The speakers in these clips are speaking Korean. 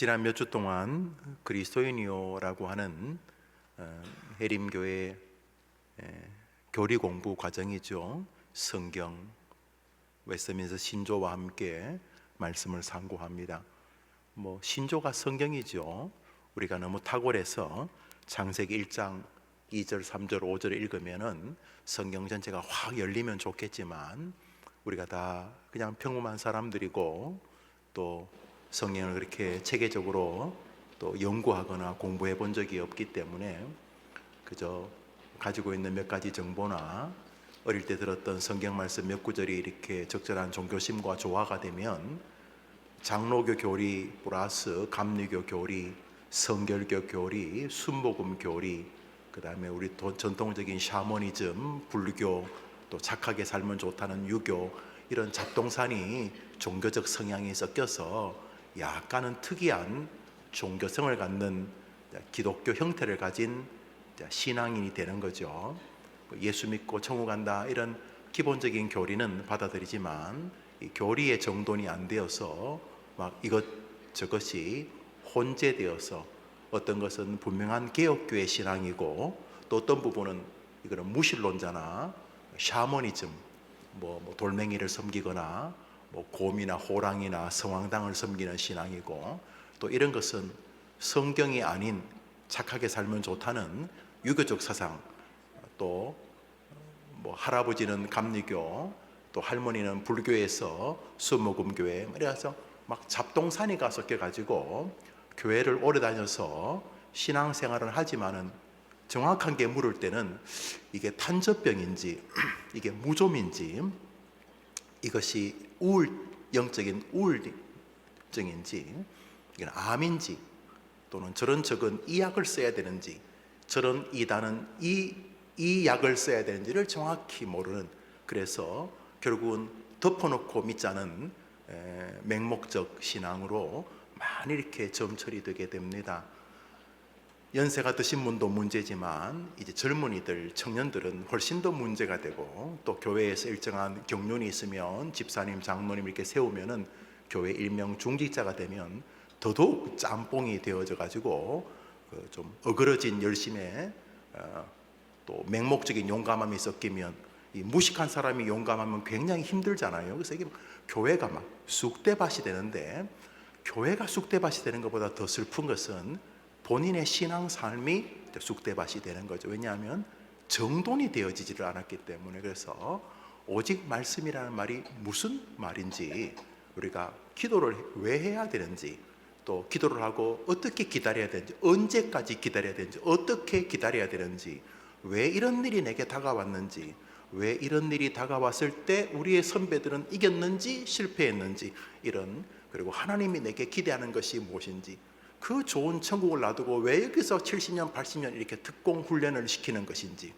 지난 몇 주 동안 그리스도인이요라고 하는 해림교회 교리 공부 과정이죠. 성경 웨스트민스터 신조와 함께 말씀을 상고합니다. 신조가 성경이죠. 우리가 너무 탁월해서 창세기 1장 2절, 3절, 5절을 읽으면은 성경 전체가 확 열리면 좋겠지만 우리가 다 그냥 평범한 사람들이고 또 성경을 그렇게 체계적으로 또 연구하거나 공부해 본 적이 없기 때문에 그저 가지고 있는 몇 가지 정보나 어릴 때 들었던 성경 말씀 몇 구절이 이렇게 적절한 종교심과 조화가 되면 장로교 교리 플러스 감리교 교리, 성결교 교리, 순복음 교리, 그 다음에 우리 전통적인 샤머니즘, 불교, 또 착하게 살면 좋다는 유교, 이런 잡동사니 종교적 성향이 섞여서 약간은 특이한 종교성을 갖는 기독교 형태를 가진 신앙인이 되는 거죠. 예수 믿고 천국 간다 이런 기본적인 교리는 받아들이지만 이 교리의 정돈이 안 되어서 막 저것이 혼재되어서 어떤 것은 분명한 개혁교의 신앙이고 또 어떤 부분은 이거는 무신론자나 샤머니즘, 돌멩이를 섬기거나 곰이나 호랑이나 성황당을 섬기는 신앙이고 또 이런 것은 성경이 아닌 착하게 살면 좋다는 유교적 사상, 또 할아버지는 감리교, 또 할머니는 불교에서 순복음교회, 이래서 막 잡동사니가 섞여가지고 교회를 오래 다녀서 신앙생활을 하지만은 정확한 게 물을 때는 이게 탄저병인지 이게 무좀인지 이것이 영적인 우울증인지 이건 암인지 또는 저런 적은 이 약을 써야 되는지 저런 이단은 이 약을 써야 되는지를 정확히 모르는, 그래서 결국은 덮어놓고 믿자는 맹목적 신앙으로 많이 이렇게 점철이 되게 됩니다. 연세가 드신 분도 문제지만 이제 젊은이들, 청년들은 훨씬 더 문제가 되고 또 교회에서 일정한 경륜이 있으면 집사님, 장로님 이렇게 세우면은 교회 일명 중직자가 되면 더더욱 짬뽕이 되어져 가지고 좀 어그러진 열심에 또 맹목적인 용감함이 섞이면 이 무식한 사람이 용감하면 굉장히 힘들잖아요. 그래서 이게 교회가 막 쑥대밭이 되는데, 교회가 쑥대밭이 되는 것보다 더 슬픈 것은 본인의 신앙 삶이 쑥대밭이 되는 거죠. 왜냐하면 정돈이 되어지지를 않았기 때문에. 그래서 오직 말씀이라는 말이 무슨 말인지, 우리가 기도를 왜 해야 되는지, 또 기도를 하고 어떻게 기다려야 되는지, 언제까지 기다려야 되는지, 어떻게 기다려야 되는지, 왜 이런 일이 내게 다가왔는지, 왜 이런 일이 다가왔을 때 우리의 선배들은 이겼는지 실패했는지, 그리고 하나님이 내게 기대하는 것이 무엇인지, 그 좋은 천국을 놔두고 왜 여기서 70년, 80년 이렇게 특공 훈련을 시키는 것인지,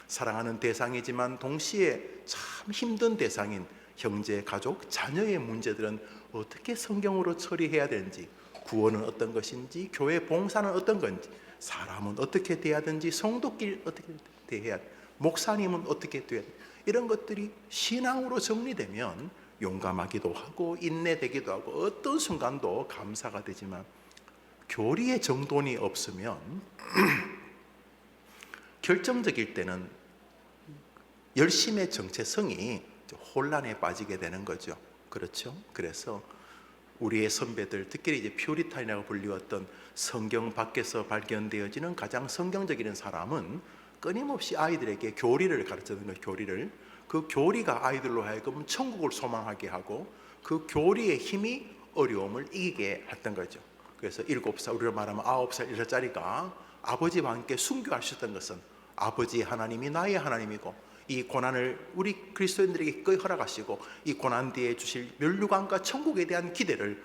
사랑하는 대상이지만 동시에 참 힘든 대상인 형제, 가족, 자녀의 문제들은 어떻게 성경으로 처리해야 되는지, 구원은 어떤 것인지, 교회 봉사는 어떤 건지, 사람은 어떻게 돼야 되는지, 성도끼리 어떻게 돼야, 목사님은 어떻게 돼야, 이런 것들이 신앙으로 정리되면 용감하기도 하고 인내되기도 하고 어떤 순간도 감사가 되지만, 교리의 정돈이 없으면 결정적일 때는 열심의 정체성이 혼란에 빠지게 되는 거죠. 그렇죠? 그래서 우리의 선배들, 특히 이제 퓨리탄이라고 불리웠던 성경 밖에서 발견되어지는 가장 성경적인 사람은 끊임없이 아이들에게 교리를 가르치는 거예요. 교리를. 그 교리가 아이들로 하여금 천국을 소망하게 하고 그 교리의 힘이 어려움을 이기게 했던 거죠. 그래서 7살, 우리로 말하면 9살, 10살짜리가 아버지와 함께 순교하셨던 것은 아버지 하나님이 나의 하나님이고 이 고난을 우리 그리스도인들에게 기꺼이 허락하시고 이 고난 뒤에 주실 멸류관과 천국에 대한 기대를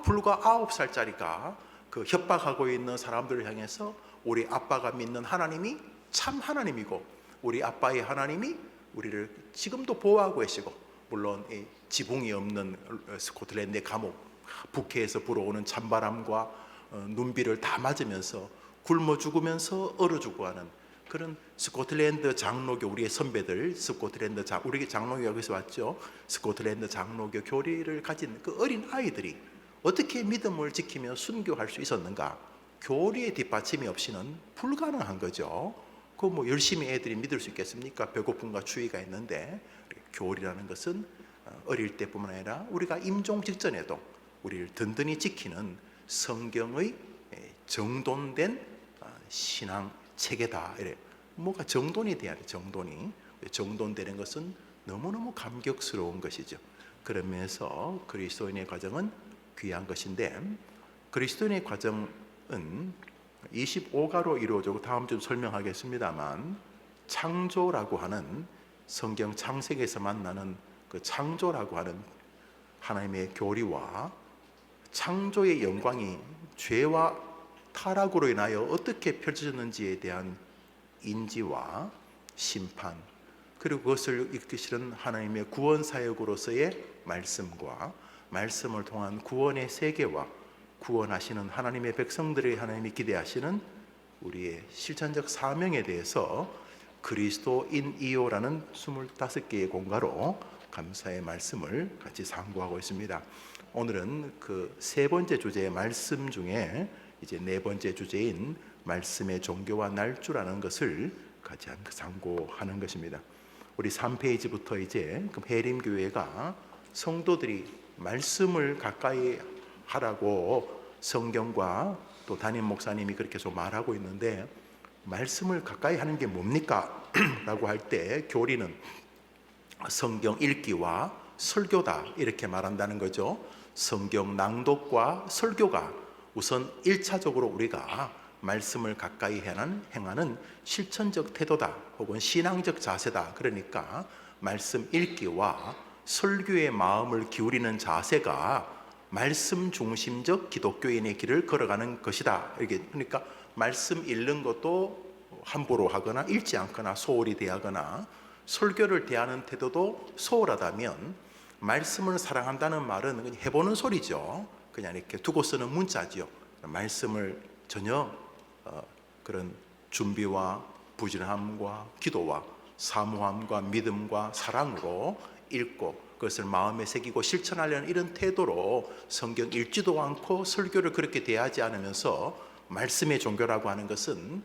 불과 9살짜리가 그 협박하고 있는 사람들을 향해서 우리 아빠가 믿는 하나님이 참 하나님이고 우리 아빠의 하나님이 우리를 지금도 보호하고 계시고, 물론 이 지붕이 없는 스코틀랜드의 감옥, 북해에서 불어오는 찬바람과 눈비를 다 맞으면서 굶어 죽으면서 얼어 죽어가는 그런 스코틀랜드 장로교, 우리의 선배들, 우리 장로교 여기서 왔죠. 스코틀랜드 장로교 교리를 가진 그 어린 아이들이 어떻게 믿음을 지키며 순교할 수 있었는가? 교리의 뒷받침이 없이는 불가능한 거죠. 그 뭐 열심히 애들이 믿을 수 있겠습니까? 배고픔과 추위가 있는데. 교리라는 것은 어릴 때뿐만 아니라 우리가 임종 직전에도 우리를 든든히 지키는 성경의 정돈된 신앙 체계다. 이래. 뭐가 정돈이 돼야 돼. 정돈되는 것은 너무너무 감격스러운 것이죠. 그런 면에서 그리스도인의 과정은 귀한 것인데, 그리스도인의 과정은 25가로 이루어지고 다음 주 설명하겠습니다만, 창조라고 하는 성경 창세기에서 만나는 그 창조라고 하는 하나님의 교리와 창조의 영광이 죄와 타락으로 인하여 어떻게 펼쳐졌는지에 대한 인지와 심판, 그리고 그것을 이끄시는 하나님의 구원 사역으로서의 말씀과 말씀을 통한 구원의 세계와 구원하시는 하나님의 백성들의 하나님이 기대하시는 우리의 실천적 사명에 대해서 그리스도인이요라는 25개의 공과로 감사의 말씀을 같이 상고하고 있습니다. 오늘은 그 세 번째 주제의 말씀 중에 이제 네 번째 주제인 말씀의 종교와 날주라는 것을 같이 상고하는 것입니다. 우리 3페이지부터 이제 해림교회가 성도들이 말씀을 가까이 하라고 성경과 또 담임 목사님이 그렇게 좀 말하고 있는데, 말씀을 가까이 하는 게 뭡니까? 라고 할 때 교리는 성경 읽기와 설교다 이렇게 말한다는 거죠. 성경 낭독과 설교가 우선 1차적으로 우리가 말씀을 가까이 행하는 실천적 태도다 혹은 신앙적 자세다. 그러니까 말씀 읽기와 설교의 마음을 기울이는 자세가 말씀 중심적 기독교인의 길을 걸어가는 것이다. 이렇게. 그러니까 말씀 읽는 것도 함부로 하거나 읽지 않거나 소홀히 대하거나, 설교를 대하는 태도도 소홀하다면 말씀을 사랑한다는 말은 그냥 해보는 소리죠. 그냥 이렇게 두고 쓰는 문자죠. 말씀을 전혀 그런 준비와 부지런함과 기도와 사모함과 믿음과 사랑으로 읽고 그것을 마음에 새기고 실천하려는 이런 태도로 성경 읽지도 않고 설교를 그렇게 대하지 않으면서 말씀의 종교라고 하는 것은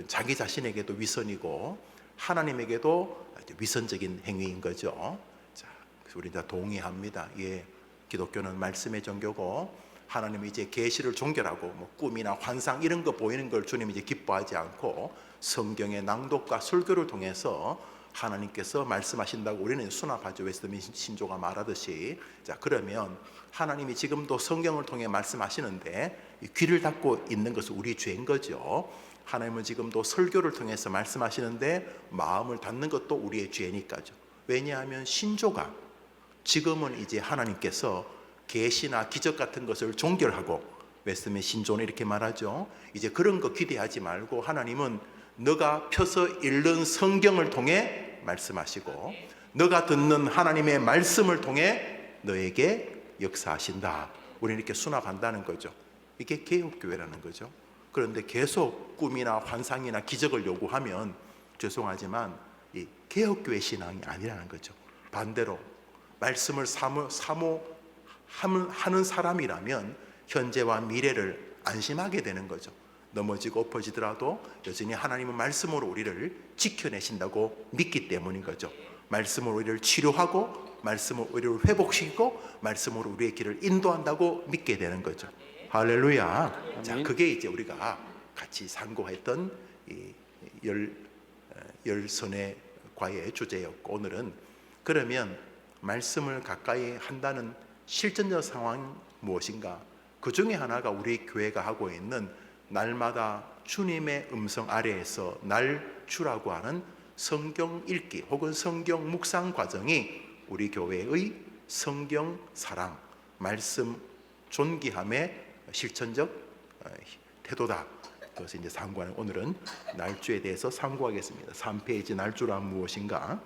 자기 자신에게도 위선이고 하나님에게도 위선적인 행위인 거죠. 자, 우리 다 동의합니다. 예, 기독교는 말씀의 종교고 하나님이 이제 계시를 종결하고 뭐 꿈이나 환상 이런 거 보이는 걸 주님이 이제 기뻐하지 않고 성경의 낭독과 설교를 통해서 하나님께서 말씀하신다고 우리는 수납하죠. 웨스트민스터 신조가 말하듯이. 자, 그러면 하나님이 지금도 성경을 통해 말씀하시는데 귀를 닫고 있는 것은 우리 죄인 거죠. 하나님은 지금도 설교를 통해서 말씀하시는데 마음을 닫는 것도 우리의 죄니까죠. 왜냐하면 신조가 지금은 이제 하나님께서 계시나 기적 같은 것을 종결하고, 웨스트민스터 신조는 이렇게 말하죠. 이제 그런 거 기대하지 말고 하나님은 너가 펴서 읽는 성경을 통해 말씀하시고 너가 듣는 하나님의 말씀을 통해 너에게 역사하신다. 우리는 이렇게 수납한다는 거죠. 이게 개혁교회라는 거죠. 그런데 계속 꿈이나 환상이나 기적을 요구하면 죄송하지만 이 개혁교회 신앙이 아니라는 거죠. 반대로 말씀을 사모하는 사람이라면 현재와 미래를 안심하게 되는 거죠. 넘어지고 엎어지더라도 여전히 하나님은 말씀으로 우리를 지켜내신다고 믿기 때문인 거죠. 말씀으로 우리를 치료하고 말씀으로 우리를 회복시키고 말씀으로 우리의 길을 인도한다고 믿게 되는 거죠. 할렐루야. 자, 그게 이제 우리가 같이 상고했던 이 열선의 과의 주제였고, 오늘은 그러면 말씀을 가까이 한다는 실전적 상황이 무엇인가? 그 중에 하나가 우리 교회가 하고 있는 날마다 주님의 음성 아래에서 날주라고 하는 성경 읽기 혹은 성경 묵상 과정이 우리 교회의 성경 사랑, 말씀 존귀함의 실천적 태도다. 그것을 이제 상고하는, 오늘은 날주에 대해서 상고하겠습니다. 3페이지 날주란 무엇인가?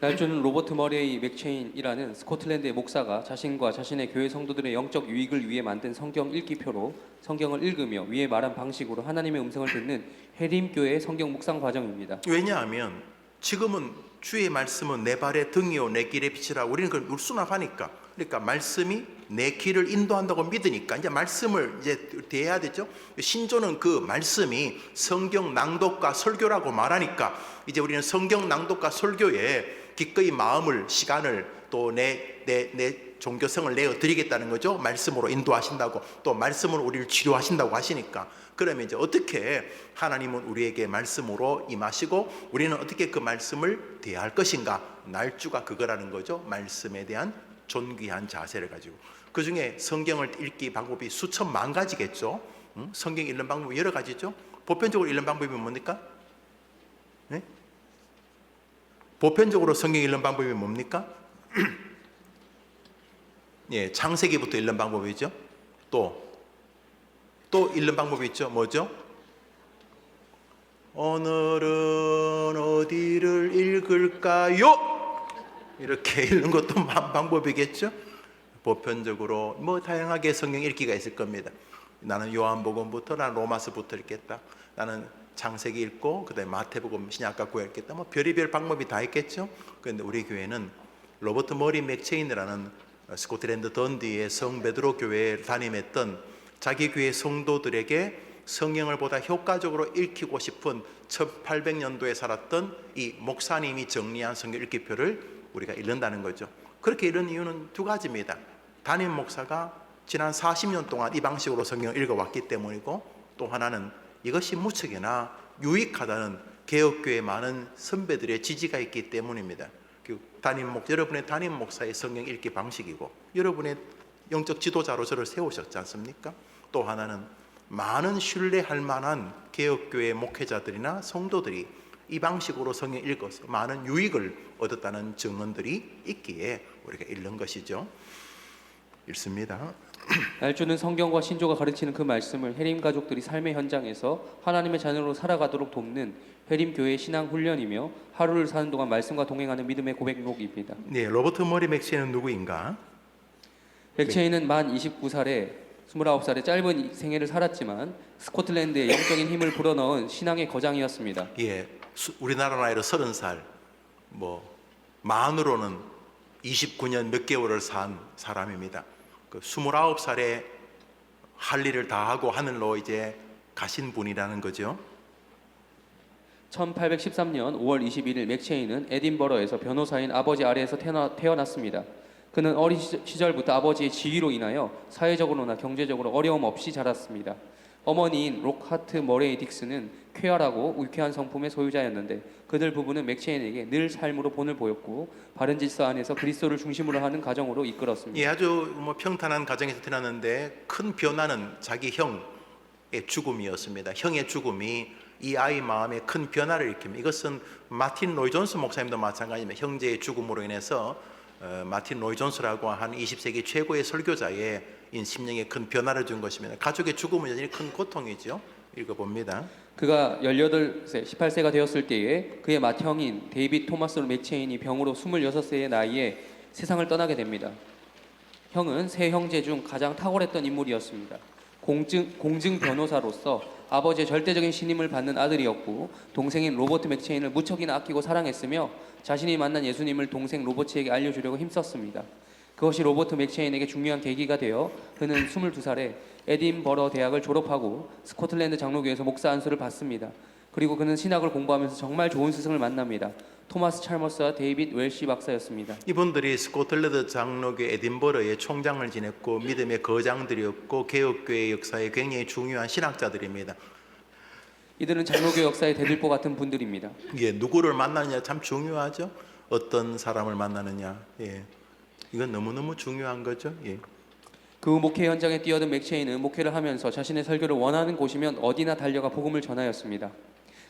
날주는 로버트 머레이 맥체인이라는 스코틀랜드의 목사가 자신과 자신의 교회 성도들의 영적 유익을 위해 만든 성경 읽기표로 성경을 읽으며 위에 말한 방식으로 하나님의 음성을 듣는 해림교회의 성경 묵상 과정입니다. 왜냐하면 지금은 주의 말씀은 내 발의 등이요 내 길의 빛이라 우리는 그걸 수납하니까 그러니까 말씀이 내 길을 인도한다고 믿으니까 이제 말씀을 이제 대해야 되죠. 신조는 그 말씀이 성경 낭독과 설교라고 말하니까 이제 우리는 성경 낭독과 설교에 기꺼이 마음을, 시간을 또 내 종교성을 내어 드리겠다는 거죠. 말씀으로 인도하신다고, 또 말씀으로 우리를 치료하신다고 하시니까. 그러면 이제 어떻게 하나님은 우리에게 말씀으로 임하시고 우리는 어떻게 그 말씀을 대할 것인가? 날주가 그거라는 거죠. 말씀에 대한 존귀한 자세를 가지고. 그 중에 성경을 읽기 방법이 수천만 가지겠죠. 성경 읽는 방법이 여러 가지죠. 보편적으로 읽는 방법이 뭡니까? 네? 보편적으로 성경 읽는 방법이 뭡니까? 예, 창세기부터 읽는 방법이죠. 또 읽는 방법이 있죠. 뭐죠? 오늘은 어디를 읽을까요? 이렇게 읽는 것도 방법이겠죠. 보편적으로 뭐 다양하게 성경 읽기가 있을 겁니다. 나는 요한복음부터, 나는 로마서부터 읽겠다. 나는 창세기 읽고 그다음에 마태복음, 신약과 구약 읽겠다. 뭐 별의별 방법이 다 있겠죠. 그런데 우리 교회는 로버트 머리 맥체인이라는 스코틀랜드 던디의 성 베드로 교회에 담임했던 자기 교회 성도들에게 성경을 보다 효과적으로 읽히고 싶은 1800년도에 살았던 이 목사님이 정리한 성경 읽기표를 우리가 읽는다는 거죠. 그렇게 읽는 이유는 두 가지입니다. 담임 목사가 지난 40년 동안 이 방식으로 성경을 읽어왔기 때문이고, 또 하나는 이것이 무척이나 유익하다는 개혁교회 많은 선배들의 지지가 있기 때문입니다. 여러분의 담임 목사의 성경 읽기 방식이고, 여러분의 영적 지도자로 저를 세우셨지 않습니까? 또 하나는 많은 신뢰할 만한 개혁교회 목회자들이나 성도들이 이 방식으로 성경 읽어서 많은 유익을 얻었다는 증언들이 있기에 우리가 읽는 것이죠. 읽습니다. 날주는 성경과 신조가 가르치는 그 말씀을 해림 가족들이 삶의 현장에서 하나님의 자녀로 살아가도록 돕는 해림 교회의 신앙 훈련이며 하루를 사는 동안 말씀과 동행하는 믿음의 고백록입니다. 네, 로버트 머리 맥체인은 누구인가? 맥체인은 만 29살에 29살의 짧은 생애를 살았지만 스코틀랜드의 영적인 힘을 불어넣은 신앙의 거장이었습니다. 예, 우리나라 나이로 30살, 뭐 만으로는 29년 몇 개월을 산 사람입니다. 그 29살에 할 일을 다 하고 하늘로 이제 가신 분이라는 거죠. 1813년 5월 21일 맥체인은 에딘버러에서 변호사인 아버지 아래에서 태어났습니다. 그는 어린 시절부터 아버지의 지위로 인하여 사회적으로나 경제적으로 어려움 없이 자랐습니다. 어머니인 록하트 머레이 딕스는 쾌활하고 유쾌한 성품의 소유자였는데 그들 부부는 맥체인에게 늘 삶으로 본을 보였고 바른 질서 안에서 그리스도를 중심으로 하는 가정으로 이끌었습니다. 예, 아주 뭐 평탄한 가정에서 태어났는데 큰 변화는 자기 형의 죽음이었습니다. 형의 죽음이 이 아이 마음에 큰 변화를 일으킵니다. 이것은 마틴 로이 존스 목사님도 마찬가지입니다. 형제의 죽음으로 인해서 마틴 로이 존스라고 한 20세기 최고의 설교자의 심령에 큰 변화를 준 것입니다. 가족의 죽음은 여전히 큰 고통이죠. 읽어봅니다. 그가 18세, 18세가 되었을 때에 그의 맏형인 데이빗 토마스 맥체인이 병으로 26세의 나이에 세상을 떠나게 됩니다. 형은 세 형제 중 가장 탁월했던 인물이었습니다. 공증 변호사로서 아버지의 절대적인 신임을 받는 아들이었고 동생인 로버트 맥체인을 무척이나 아끼고 사랑했으며 자신이 만난 예수님을 동생 로버트에게 알려주려고 힘썼습니다. 그것이 로버트 맥체인에게 중요한 계기가 되어 그는 22살에 에딘버러 대학을 졸업하고 스코틀랜드 장로교에서 목사 안수를 받습니다. 그리고 그는 신학을 공부하면서 정말 좋은 스승을 만납니다. 토마스 찰머스와 데이빗 웰시 박사였습니다. 이분들이 스코틀랜드 장로교 에딘버러의 총장을 지냈고 믿음의 거장들이었고 개혁교회 역사에 굉장히 중요한 신학자들입니다. 이들은 장로교 역사의 대들보 같은 분들입니다. 예, 누구를 만나느냐 참 중요하죠. 어떤 사람을 만나느냐, 예, 이건 너무너무 중요한 거죠. 예. 그 목회 현장에 뛰어든 맥체인은 목회를 하면서 자신의 설교를 원하는 곳이면 어디나 달려가 복음을 전하였습니다.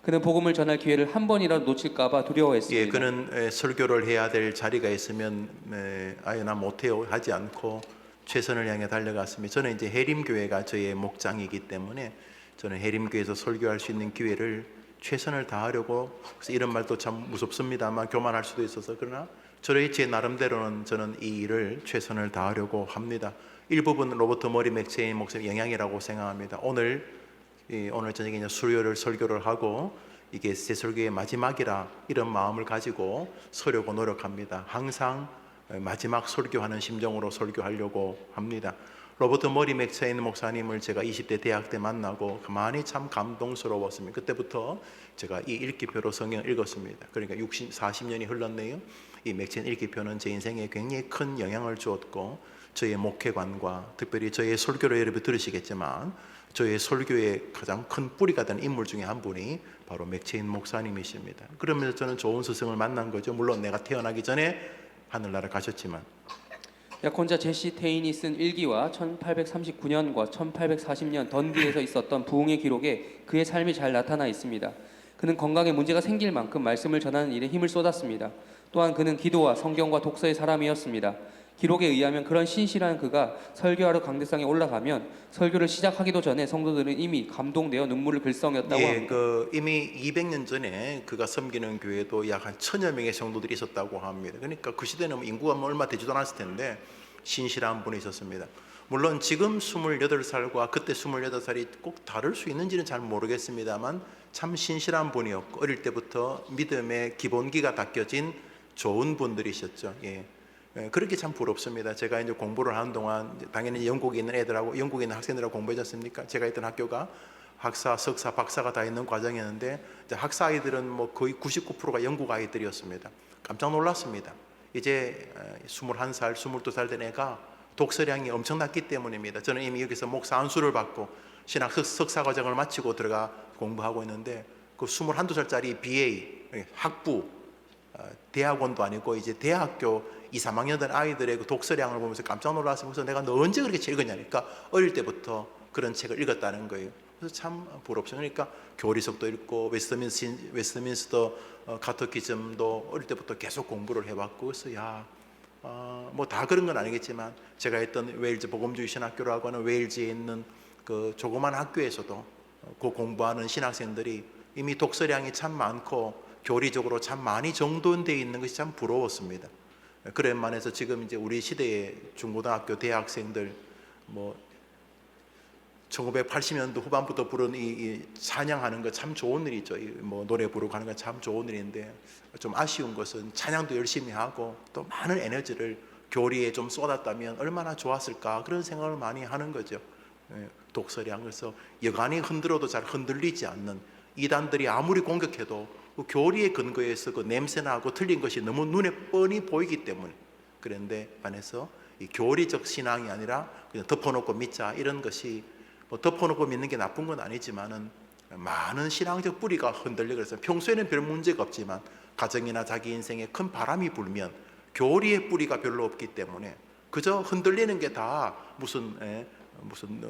그는 복음을 전할 기회를 한 번이라도 놓칠까봐 두려워했습니다. 예, 그는 설교를 해야 될 자리가 있으면 아예 나 못해요 하지 않고 최선을 향해 달려갔습니다. 저는 이제 해림교회가 저의 목장이기 때문에 저는 해림교회에서 설교할 수 있는 기회를 최선을 다하려고, 그래서 이런 말도 참 무섭습니다만 교만할 수도 있어서, 그러나 제 나름대로는 저는 이 일을 최선을 다하려고 합니다. 일부분 로버트 머리 맥체인 목사님 영향이라고 생각합니다. 오늘 저녁에 이제 수요일 설교를 하고 이게 제 설교의 마지막이라 이런 마음을 가지고 서려고 노력합니다. 항상 마지막 설교하는 심정으로 설교하려고 합니다. 로버트 머리 맥체인 목사님을 제가 20대 대학 때 만나고 가만히 참 감동스러웠습니다. 그때부터 제가 이 읽기표로 성경을 읽었습니다. 그러니까 40년이 흘렀네요. 이 맥체인 읽기표는 제 인생에 굉장히 큰 영향을 주었고, 저의 목회관과 특별히 저의 설교를 여러분 들으시겠지만 저의 설교의 가장 큰 뿌리가 된 인물 중에 한 분이 바로 맥체인 목사님이십니다. 그러면서 저는 좋은 스승을 만난 거죠. 물론 내가 태어나기 전에 하늘나라 가셨지만. 약혼자 제시 테인이 쓴 일기와 1839년과 1840년 던디에서 있었던 부흥의 기록에 그의 삶이 잘 나타나 있습니다. 그는 건강에 문제가 생길 만큼 말씀을 전하는 일에 힘을 쏟았습니다. 또한 그는 기도와 성경과 독서의 사람이었습니다. 기록에 의하면 그런 신실한 그가 설교하러 강대상에 올라가면 설교를 시작하기도 전에 성도들은 이미 감동되어 눈물을 글썽였다고 합니다. 이미 200년 전에 그가 섬기는 교회도 약 한 1000여 명의 성도들이 있었다고 합니다. 그러니까 그 시대는 인구가 얼마 되지도 않았을 텐데 신실한 분이 있었습니다. 물론 지금 28살과 그때 28살이 꼭 다를 수 있는지는 잘 모르겠습니다만 참 신실한 분이었고, 어릴 때부터 믿음의 기본기가 닦여진 좋은 분들이셨죠. 그렇게 참 부럽습니다. 제가 이제 공부를 하는 동안 당연히 영국에 있는 애들하고, 영국에 있는 학생들하고 공부했지 않습니까? 제가 있던 학교가 학사, 석사, 박사가 다 있는 과정이었는데 이제 학사 아이들은 뭐 거의 99%가 영국 아이들이었습니다. 깜짝 놀랐습니다. 이제 21살, 22살 된 애가 독서량이 엄청났기 때문입니다. 저는 이미 여기서 목사 안수를 받고 신학 석사 과정을 마치고 들어가 공부하고 있는데, 그 21~22살짜리 BA 학부, 대학원도 아니고 이제 대학교 2, 3학년 된 아이들의 그 독서량을 보면서 깜짝 놀랐어요. 그래서 내가 너 언제 그렇게 책 읽었냐니까 어릴 때부터 그런 책을 읽었다는 거예요. 그래서 참 부럽습니다. 그러니까 교리석도 읽고 웨스트민스터 카테키즘도 어릴 때부터 계속 공부를 해왔고, 그래서 뭐 다 그런 건 아니겠지만 제가 했던 웨일즈 복음주의 신학교라고 하는 웨일즈에 있는 그 조그만 학교에서도 그 공부하는 신학생들이 이미 독서량이 참 많고 교리적으로 참 많이 정돈되어 있는 것이 참 부러웠습니다. 그런 면에서 지금 이제 우리 시대의 중고등학교 대학생들 뭐 1980년도 후반부터 부른 이 찬양하는 거 참 좋은 일이죠. 뭐 노래 부르고 하는 건 참 좋은 일인데, 좀 아쉬운 것은 찬양도 열심히 하고 또 많은 에너지를 교리에 좀 쏟았다면 얼마나 좋았을까, 그런 생각을 많이 하는 거죠. 독서량. 그래서 여간이 흔들어도 잘 흔들리지 않는, 이단들이 아무리 공격해도 그 교리의 근거에서 그 냄새나고 틀린 것이 너무 눈에 뻔히 보이기 때문에, 그런데 반해서 이 교리적 신앙이 아니라 그냥 덮어놓고 믿자, 이런 것이 뭐 덮어놓고 믿는 게 나쁜 건 아니지만은 많은 신앙적 뿌리가 흔들리고, 그래서 평소에는 별 문제가 없지만 가정이나 자기 인생에 큰 바람이 불면 교리의 뿌리가 별로 없기 때문에 그저 흔들리는 게 다 무슨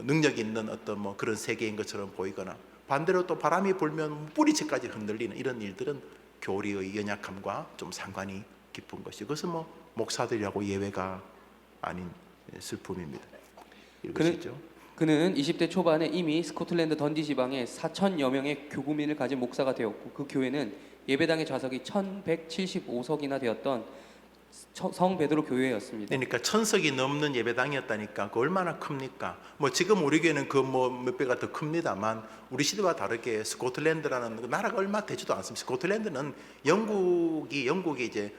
능력 있는 어떤 뭐 그런 세계인 것처럼 보이거나, 반대로 또 바람이 불면 뿌리채까지 흔들리는 이런 일들은 교리의 연약함과 좀 상관이 깊은 것이, 그것은 뭐 목사들이라고 예외가 아닌 슬픔입니다. 읽으시죠. 그는 20대 초반에 이미 스코틀랜드 던디 지방에 4,000여 명의 교구민을 가진 목사가 되었고, 그 교회는 예배당의 좌석이 1,175석이나 되었던 성 베드로 교회였습니다. 그러니까 1,000석이 넘는 예배당이었다니까 그 얼마나 큽니까? 뭐 지금 우리 교회는 그 뭐 몇 배가 더 큽니다만 우리 시대와 다르게 스코틀랜드라는 그 나라가 얼마 되지도 않습니다. 스코틀랜드는 영국이 이제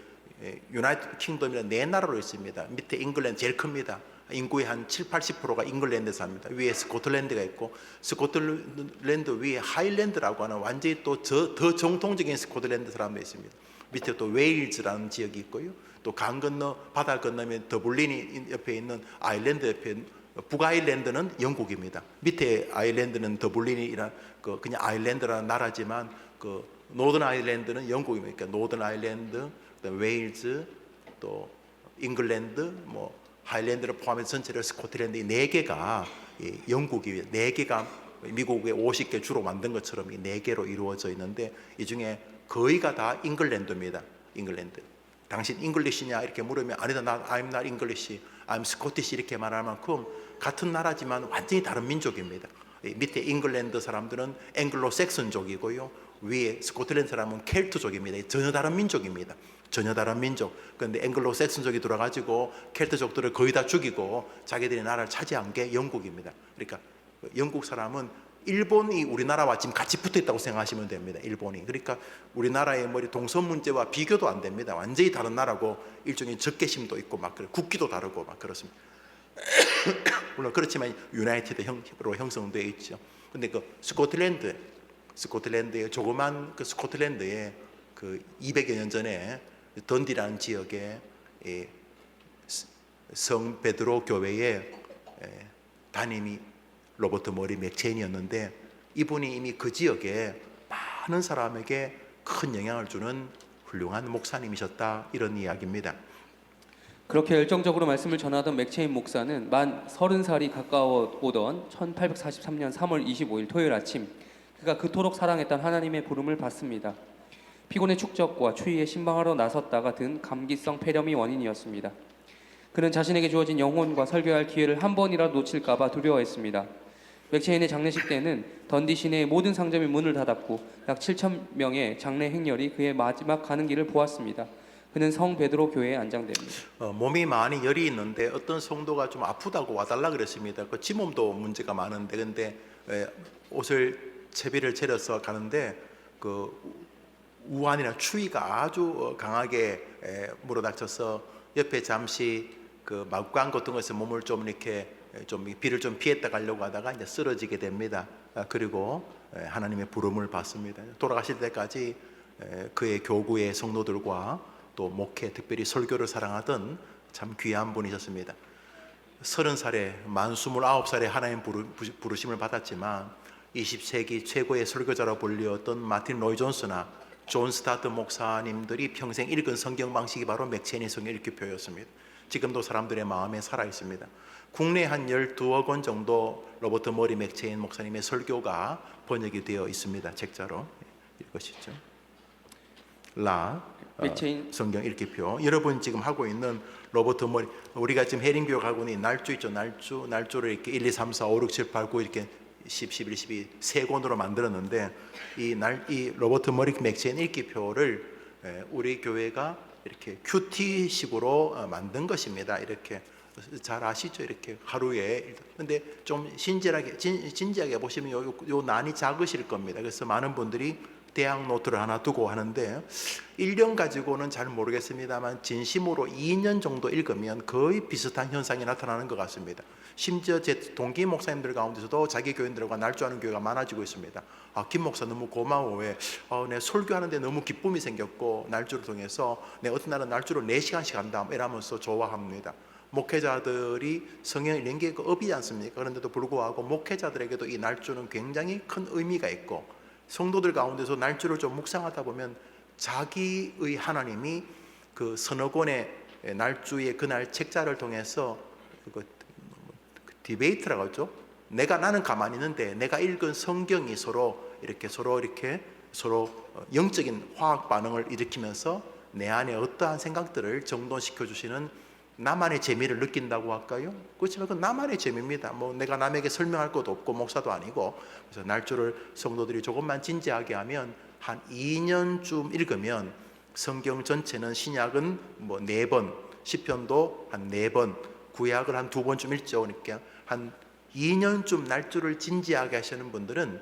유나이티드 킹덤이라는 네 나라로 있습니다. 밑에 잉글랜드 제일 큽니다. 인구의 한 70~80%가 잉글랜드에 삽니다. 위에 스코틀랜드가 있고, 스코틀랜드 위에 하일랜드라고 하는 완전히 또 더 정통적인 스코틀랜드 사람도 있습니다. 밑에 또 웨일즈라는 지역이 있고요. 또 강 건너 바다 건너면 더블린이 옆에 있는 아일랜드 옆에 북아일랜드는 영국입니다. 밑에 아일랜드는 더블린이란 그냥 아일랜드라는 나라지만 그 노던 아일랜드는 영국입니다. 그러니까 노던 아일랜드, 웨일즈, 또 잉글랜드, 뭐 하일랜드를 포함해서 전체를 스코틀랜드 이 네 개가 영국이 네 개가 미국의 50개 주로 만든 것처럼 이 네 개로 이루어져 있는데, 이 중에 거의가 다 잉글랜드입니다. 잉글랜드. 당신 잉글리시냐 이렇게 물으면 아니다, I'm not English, I'm Scottish 이렇게 말할 만큼 같은 나라지만 완전히 다른 민족입니다. 밑에 잉글랜드 사람들은 앵글로색슨족이고요, 위에 스코틀랜드 사람은 켈트족입니다. 전혀 다른 민족입니다. 전혀 다른 민족. 그런데 앵글로색슨족이 들어가지고 켈트족들을 거의 다 죽이고 자기들이 나라를 차지한 게 영국입니다. 그러니까 영국 사람은 일본이 우리나라와 지금 같이 붙어 있다고 생각하시면 됩니다. 일본이. 그러니까 우리나라의 뭐 동선 문제와 비교도 안 됩니다. 완전히 다른 나라고 일종의 적개심도 있고 막 그래. 국기도 다르고 막 그렇습니다. 물론 그렇지만 유나이티드로 형성되어 있죠. 근데 그 스코틀랜드의 조그만 그 스코틀랜드에 그 200여 년 전에 던디라는 지역에 성 베드로 교회의 담임이 로버트 머리 맥체인이었는데, 이분이 이미 그 지역에 많은 사람에게 큰 영향을 주는 훌륭한 목사님이셨다, 이런 이야기입니다. 그렇게 열정적으로 말씀을 전하던 맥체인 목사는 만 30살이 가까워 오던 1843년 3월 25일 토요일 아침, 그가 그토록 사랑했던 하나님의 부름을 받습니다. 피곤의 축적과 추위에 신방하러 나섰다가 든 감기성 폐렴이 원인이었습니다. 그는 자신에게 주어진 영혼과 설교할 기회를 한 번이라도 놓칠까 봐 두려워했습니다. 맥체인의 장례식 때는 던디 시내의 모든 상점이 문을 닫았고 약 7,000명의 장례 행렬이 그의 마지막 가는 길을 보았습니다. 그는 성 베드로 교회에 안장됩니다. 몸이 많이 열이 있는데 어떤 성도가 좀 아프다고 와달라 그랬습니다. 그 지몸도 문제가 많은데, 근데 채비를 차려서 가는데 그 우한이나 추위가 아주 강하게 물어닥쳐서 옆에 잠시 그 막관 같은 것에 몸을 좀 이렇게 좀 비를 좀 피했다 가려고 하다가 이제 쓰러지게 됩니다. 그리고 하나님의 부름을 받습니다. 돌아가실 때까지 그의 교구의 성도들과 또 목회, 특별히 설교를 사랑하던 참 귀한 분이셨습니다. 30살에 만 29살에 하나님 부르심을 받았지만 20세기 최고의 설교자로 불리웠던 마틴 로이 존스나 존 스타트 목사님들이 평생 읽은 성경 방식이 바로 맥체인의 성경 읽기표였습니다. 지금도 사람들의 마음에 살아 있습니다. 국내 한 12억 원 정도 로버트 머리 맥체인 목사님의 설교가 번역이 되어 있습니다. 책자로 읽으시죠. 맥체인 성경 읽기표. 여러분 지금 하고 있는 로버트 머리, 우리가 지금 해림교육 하고 있는 날주 있죠. 날주를 이렇게 1, 2, 3, 4, 5, 6, 7, 8, 9 이렇게 10, 11, 12 세 권으로 만들었는데, 이 로버트 머리 맥체인 읽기표를 우리 교회가 이렇게 큐티식으로 만든 것입니다. 이렇게 잘 아시죠? 이렇게 하루에. 근데 좀 진지하게 보시면 요 난이 작으실 겁니다. 그래서 많은 분들이 대학 노트를 하나 두고 하는데 1년 가지고는 잘 모르겠습니다만 진심으로 2년 정도 읽으면 거의 비슷한 현상이 나타나는 것 같습니다. 심지어 제 동기 목사님들 가운데서도 자기 교인들과 날조하는 교회가 많아지고 있습니다. 김 목사 너무 고마워. 왜? 내 설교하는데 너무 기쁨이 생겼고 날조를 통해서 내 어떤 날은 날조를 4시간씩 한다 이러면서 좋아합니다. 목회자들이 성경 읽는 게 업이지 않습니까? 그런데도 불구하고 목회자들에게도 이 날조는 굉장히 큰 의미가 있고, 성도들 가운데서 날조를 좀 묵상하다 보면 자기의 하나님이 그 서너 권의 날주의 그날 책자를 통해서 디베이트라고 하죠. 나는 가만히 있는데 내가 읽은 성경이 서로 영적인 화학 반응을 일으키면서 내 안에 어떠한 생각들을 정돈시켜 주시는 나만의 재미를 느낀다고 할까요? 그렇지만 그 나만의 재미입니다. 내가 남에게 설명할 것도 없고 목사도 아니고. 그래서 날조를 성도들이 조금만 진지하게 하면 한 2년쯤 읽으면 성경 전체는 신약은 4번, 시편도 한 4번, 구약을 한 2번쯤 읽죠. 그러니까 한 2년쯤 날조를 진지하게 하시는 분들은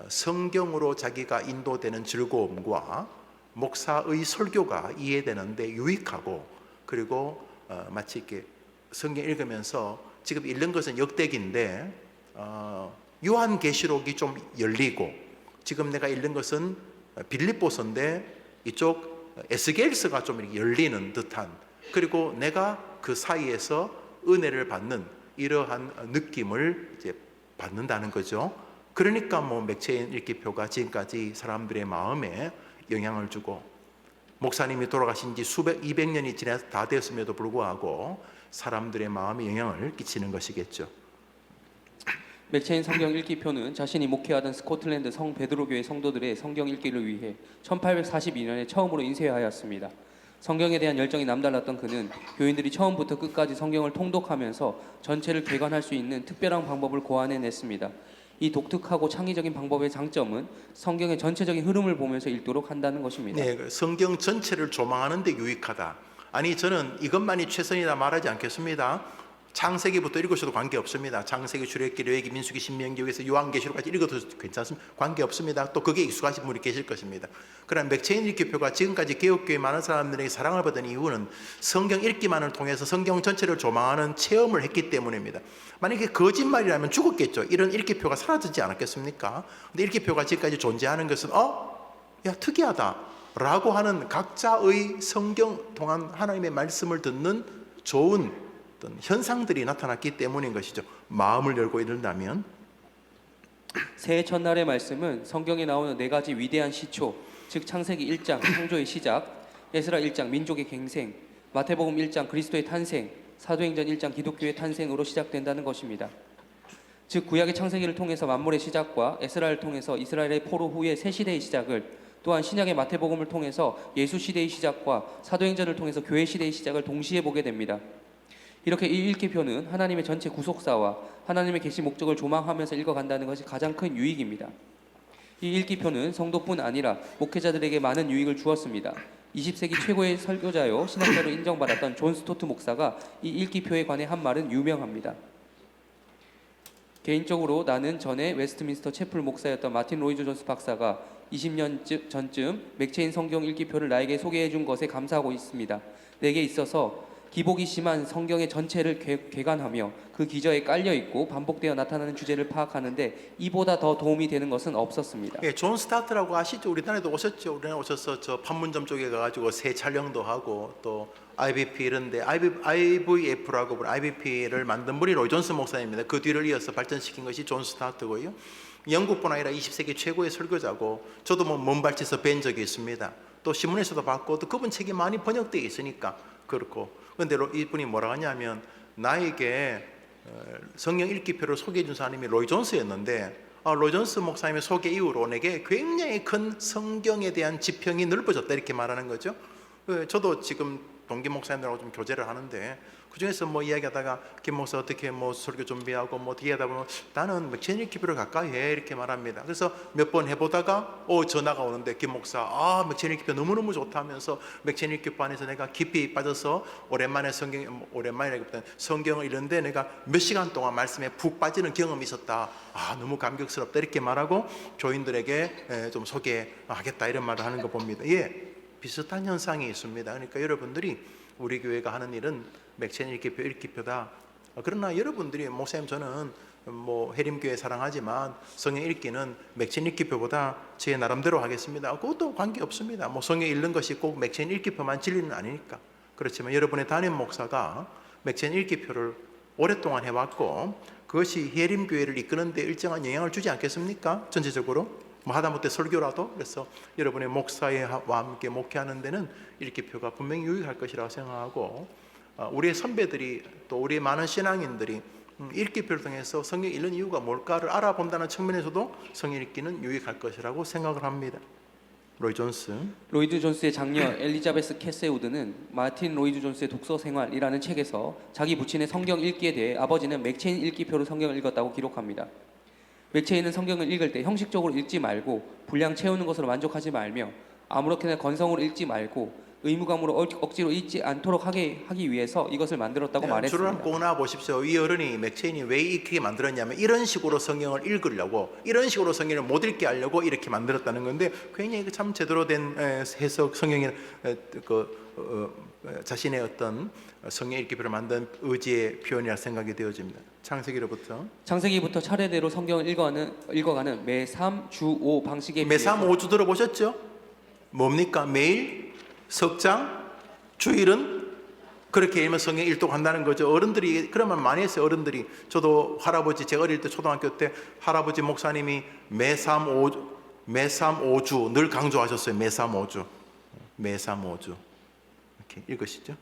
성경으로 자기가 인도되는 즐거움과 목사의 설교가 이해되는데 유익하고, 그리고 마치 이렇게 성경 읽으면서 지금 읽는 것은 역대기인데 요한계시록이 좀 열리고, 지금 내가 읽는 것은 빌립보서인데 이쪽 에스겔서가 좀 이렇게 열리는 듯한, 그리고 내가 그 사이에서 은혜를 받는 이러한 느낌을 이제 받는다는 거죠. 그러니까 맥체인 읽기표가 지금까지 사람들의 마음에 영향을 주고, 목사님이 돌아가신 지 200년이 지나서 다 되었음에도 불구하고 사람들의 마음에 영향을 끼치는 것이겠죠. 맥체인 성경 읽기표는 자신이 목회하던 스코틀랜드 성 베드로교회 성도들의 성경 읽기를 위해 1842년에 처음으로 인쇄하였습니다. 성경에 대한 열정이 남달랐던 그는 교인들이 처음부터 끝까지 성경을 통독하면서 전체를 개관할 수 있는 특별한 방법을 고안해냈습니다. 이 독특하고 창의적인 방법의 장점은 성경의 전체적인 흐름을 보면서 읽도록 한다는 것입니다. 네, 성경 전체를 조망하는 데 유익하다. 아니, 저는 이것만이 최선이다 말하지 않겠습니다. 창세기부터 읽으셔도 관계없습니다. 창세기, 출애굽기, 레위기, 민수기, 신명기, 여기서 요한계시록까지 읽어도 괜찮습니다. 관계없습니다. 또 그게 익숙하신 분이 계실 것입니다. 그러나 맥체인 읽기표가 지금까지 개혁교회 많은 사람들에게 사랑을 받은 이유는 성경 읽기만을 통해서 성경 전체를 조망하는 체험을 했기 때문입니다. 만약에 거짓말이라면 죽었겠죠. 이런 읽기표가 사라지지 않았겠습니까? 근데 읽기표가 지금까지 존재하는 것은 야 특이하다 라고 하는 각자의 성경 통한 하나님의 말씀을 듣는 좋은 어떤 현상들이 나타났기 때문인 것이죠. 마음을 열고 읽는다면 새해 첫날의 말씀은 성경에 나오는 네 가지 위대한 시초, 즉 창세기 1장 창조의 시작, 에스라 1장 민족의 갱생, 마태복음 1장 그리스도의 탄생, 사도행전 1장 기독교의 탄생으로 시작된다는 것입니다. 즉 구약의 창세기를 통해서 만물의 시작과 에스라를 통해서 이스라엘의 포로 후의 새 시대의 시작을, 또한 신약의 마태복음을 통해서 예수 시대의 시작과 사도행전을 통해서 교회 시대의 시작을 동시에 보게 됩니다. 이렇게 이 읽기표는 하나님의 전체 구속사와 하나님의 계시 목적을 조망하면서 읽어간다는 것이 가장 큰 유익입니다. 이 읽기표는 성도뿐 아니라 목회자들에게 많은 유익을 주었습니다. 20세기 최고의 설교자요 신학자로 인정받았던 존 스토트 목사가 이 읽기표에 관해 한 말은 유명합니다. 개인적으로 나는 전에 웨스트민스터 채플 목사였던 마틴 로이드 존스 박사가 20년 전쯤 맥체인 성경 읽기표를 나에게 소개해 준 것에 감사하고 있습니다. 내게 있어서 기복이 심한 성경의 전체를 개관하며 그 기저에 깔려있고 반복되어 나타나는 주제를 파악하는데 이보다 더 도움이 되는 것은 없었습니다. 예, 존 스타트라고 아시죠? 우리나라에도 오셨죠? 우리나라 오셔서 저 판문점 쪽에 가가지고 새 촬영도 하고 또 IBP 이런데 IVF라고 부르는 IBP를 만든 분이 로이 존스 목사입니다. 그 뒤를 이어서 발전시킨 것이 존 스타트고요. 영국뿐 아니라 20세기 최고의 설교자고 저도 뭐 먼발치에서 뵌 적이 있습니다. 또 신문에서도 봤고 또 그분 책이 많이 번역되어 있으니까 그렇고. 그런데 이분이 뭐라고 하냐면 나에게 성경 읽기표를 소개해 준 사람이 로이 존스였는데 로이 존스 목사님의 소개 이후로 내게 굉장히 큰 성경에 대한 지평이 넓어졌다 이렇게 말하는 거죠. 저도 지금 동기 목사님들하고 좀 교제를 하는데 그 중에서 뭐 이야기하다가 김 목사 어떻게 뭐 설교 준비하고 뭐 어떻게 하다 보면 나는 맥체인 읽기표를 가까이 해 이렇게 말합니다. 그래서 몇 번 해보다가 전화가 오는데 김 목사 맥체인 읽기표 너무너무 좋다면서 맥체인 읽기표 안에서 내가 깊이 빠져서 오랜만에 오랜만이라기보다는 성경을 읽는데 내가 몇 시간 동안 말씀에 푹 빠지는 경험이 있었다. 너무 감격스럽다 이렇게 말하고 교인들에게 좀 소개하겠다 이런 말을 하는 거 봅니다. 비슷한 현상이 있습니다. 그러니까 여러분들이 우리 교회가 하는 일은 맥체인 읽기표다. 그러나 여러분들이 목사님 저는 뭐 해림교회 사랑하지만 성경 읽기는 맥체인 읽기표보다 제 나름대로 하겠습니다. 그것도 관계없습니다. 뭐 성경 읽는 것이 꼭 맥체인 읽기표만 진리는 아니니까. 그렇지만 여러분의 담임 목사가 맥체인 읽기표를 오랫동안 해왔고 그것이 해림교회를 이끄는 데 일정한 영향을 주지 않겠습니까? 전체적으로 뭐 하다못해 설교라도. 그래서 여러분의 목사와 함께 목회하는 데는 읽기표가 분명히 유익할 것이라고 생각하고 우리의 선배들이 또 우리의 많은 신앙인들이 읽기표를 통해서 성경 읽는 이유가 뭘까를 알아본다는 측면에서도 성경 읽기는 유익할 것이라고 생각을 합니다. 로이드 존스의 장녀 엘리자베스 캐세우드는 마틴 로이드 존스의 독서 생활이라는 책에서 자기 부친의 성경 읽기에 대해 아버지는 맥체인 읽기표로 성경을 읽었다고 기록합니다. 맥체인은 성경을 읽을 때 형식적으로 읽지 말고 분량 채우는 것으로 만족하지 말며 아무렇게나 건성으로 읽지 말고 의무감으로 억지로 읽지 않도록 하기 위해서 이것을 만들었다고 말했습니다. 줄을 한번 꼭 나와보십시오. 이 어른이 맥체인이 왜 이렇게 만들었냐면 이런 식으로 성경을 읽으려고, 이런 식으로 성경을 못 읽게 하려고 이렇게 만들었다는 건데 굉장히 참 제대로 된 해석, 성경의 자신의 어떤 성경 읽기표를 만든 의지의 표현이라 생각이 되어집니다. 창세기부터 차례대로 성경을 읽어가는 매 3, 주 5 방식의 매 3, 5주 들어보셨죠? 뭡니까? 매일, 석장, 주일은 그렇게 읽으면 성경 일독한다는 거죠. 어른들이 그런 말 많이 했어요. 어른들이. 저도 할아버지, 제가 어릴 때 초등학교 때 할아버지 목사님이 매 3, 5주 늘 강조하셨어요. 매 3, 5주 이렇게 읽으시죠.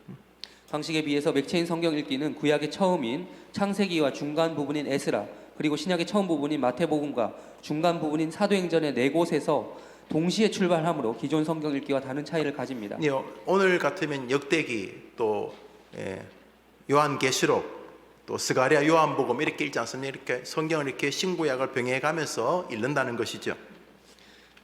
방식에 비해서 맥체인 성경 읽기는 구약의 처음인 창세기와 중간 부분인 에스라, 그리고 신약의 처음 부분인 마태복음과 중간 부분인 사도행전의 네 곳에서 동시에 출발하므로 기존 성경 읽기와 다른 차이를 가집니다. 오늘 같으면 역대기, 또 요한계시록, 또 스가랴, 요한복음 이렇게 읽지 않습니까? 이렇게 성경을 이렇게 신구약을 병행해가면서 읽는다는 것이죠.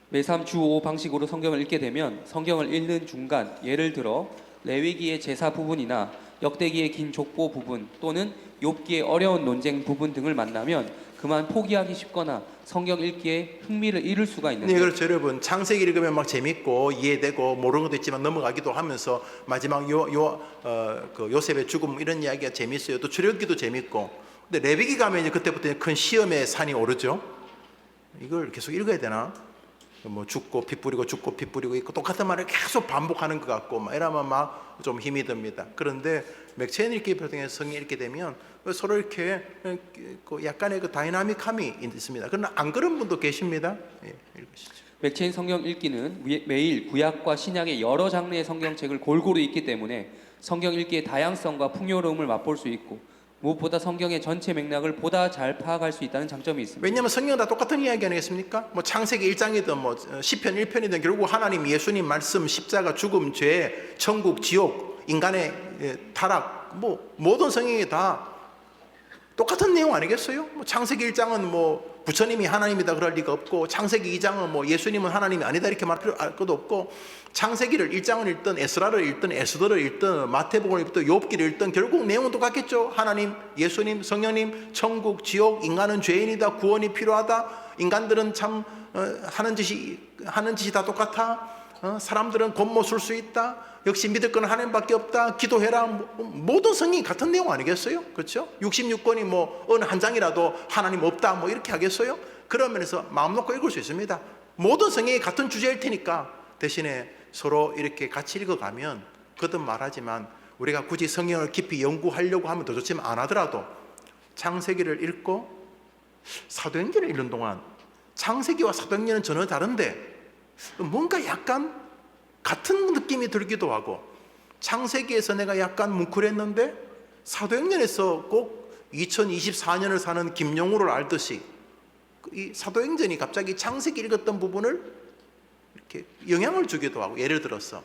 매 3, 주 5 방식으로 성경을 읽게 되면 성경을 읽는 중간, 예를 들어 레위기의 제사 부분이나 역대기의 긴 족보 부분 또는 욥기의 어려운 논쟁 부분 등을 만나면 그만 포기하기 쉽거나 성경 읽기에 흥미를 잃을 수가 있는데 네, 그렇죠. 여러분, 창세기 읽으면 막 재밌고 이해되고 모르는 것도 있지만 넘어가기도 하면서 마지막 그 요셉의 죽음 이런 이야기가 재밌어요. 또 출애굽기도 재밌고. 근데 레위기 가면 이제 그때부터 큰 시험의 산이 오르죠. 이걸 계속 읽어야 되나? 뭐 죽고 피 뿌리고 죽고 피 뿌리고 있고 똑같은 말을 계속 반복하는 것 같고 막 이러면 막 좀 힘이 듭니다. 그런데 맥체인 읽기 표정에서 성경 읽게 되면 서로 이렇게 약간의 그 다이나믹함이 있습니다. 그러나 안 그런 분도 계십니다. 예, 읽으시죠. 맥체인 성경 읽기는 매일 구약과 신약의 여러 장르의 성경책을 골고루 읽기 때문에 성경 읽기의 다양성과 풍요로움을 맛볼 수 있고 무엇보다 성경의 전체 맥락을 보다 잘 파악할 수 있다는 장점이 있습니다. 왜냐하면 성경은 다 똑같은 이야기 아니겠습니까? 뭐 창세기 1장이든 뭐 시편 1편이든 결국 하나님, 예수님 말씀, 십자가, 죽음, 죄, 천국, 지옥, 인간의 타락, 뭐 모든 성경이 다 똑같은 내용 아니겠어요? 뭐 창세기 1장은 뭐 부처님이 하나님이다 그럴 리가 없고, 창세기 2장은 뭐 예수님은 하나님이 아니다 이렇게 말할 것도 없고, 창세기를 1장을 읽든 에스라를 읽든 에스더를 읽든 마태복음을 읽든 욥기를 읽든 결국 내용은 똑같겠죠. 하나님, 예수님, 성령님, 천국, 지옥, 인간은 죄인이다, 구원이 필요하다, 인간들은 참 하는 짓이 다 똑같아, 사람들은 곤못 쓸 수 있다, 역시 믿을 건 하나님밖에 없다, 기도해라. 모든 성경이 같은 내용 아니겠어요? 그렇죠? 66권이 뭐 어느 한 장이라도 하나님 없다 뭐 이렇게 하겠어요? 그런 면에서 마음 놓고 읽을 수 있습니다. 모든 성경이 같은 주제일 테니까 대신에 서로 이렇게 같이 읽어가면, 거듭 말하지만 우리가 굳이 성경을 깊이 연구하려고 하면 더 좋지만 안 하더라도 창세기를 읽고 사도행전을 읽는 동안 창세기와 사도행전은 전혀 다른데 뭔가 약간 같은 느낌이 들기도 하고, 창세기에서 내가 약간 뭉클했는데 사도행전에서 꼭 2024년을 사는 김영우를 알듯이 이 사도행전이 갑자기 창세기 읽었던 부분을 이렇게 영향을 주기도 하고, 예를 들어서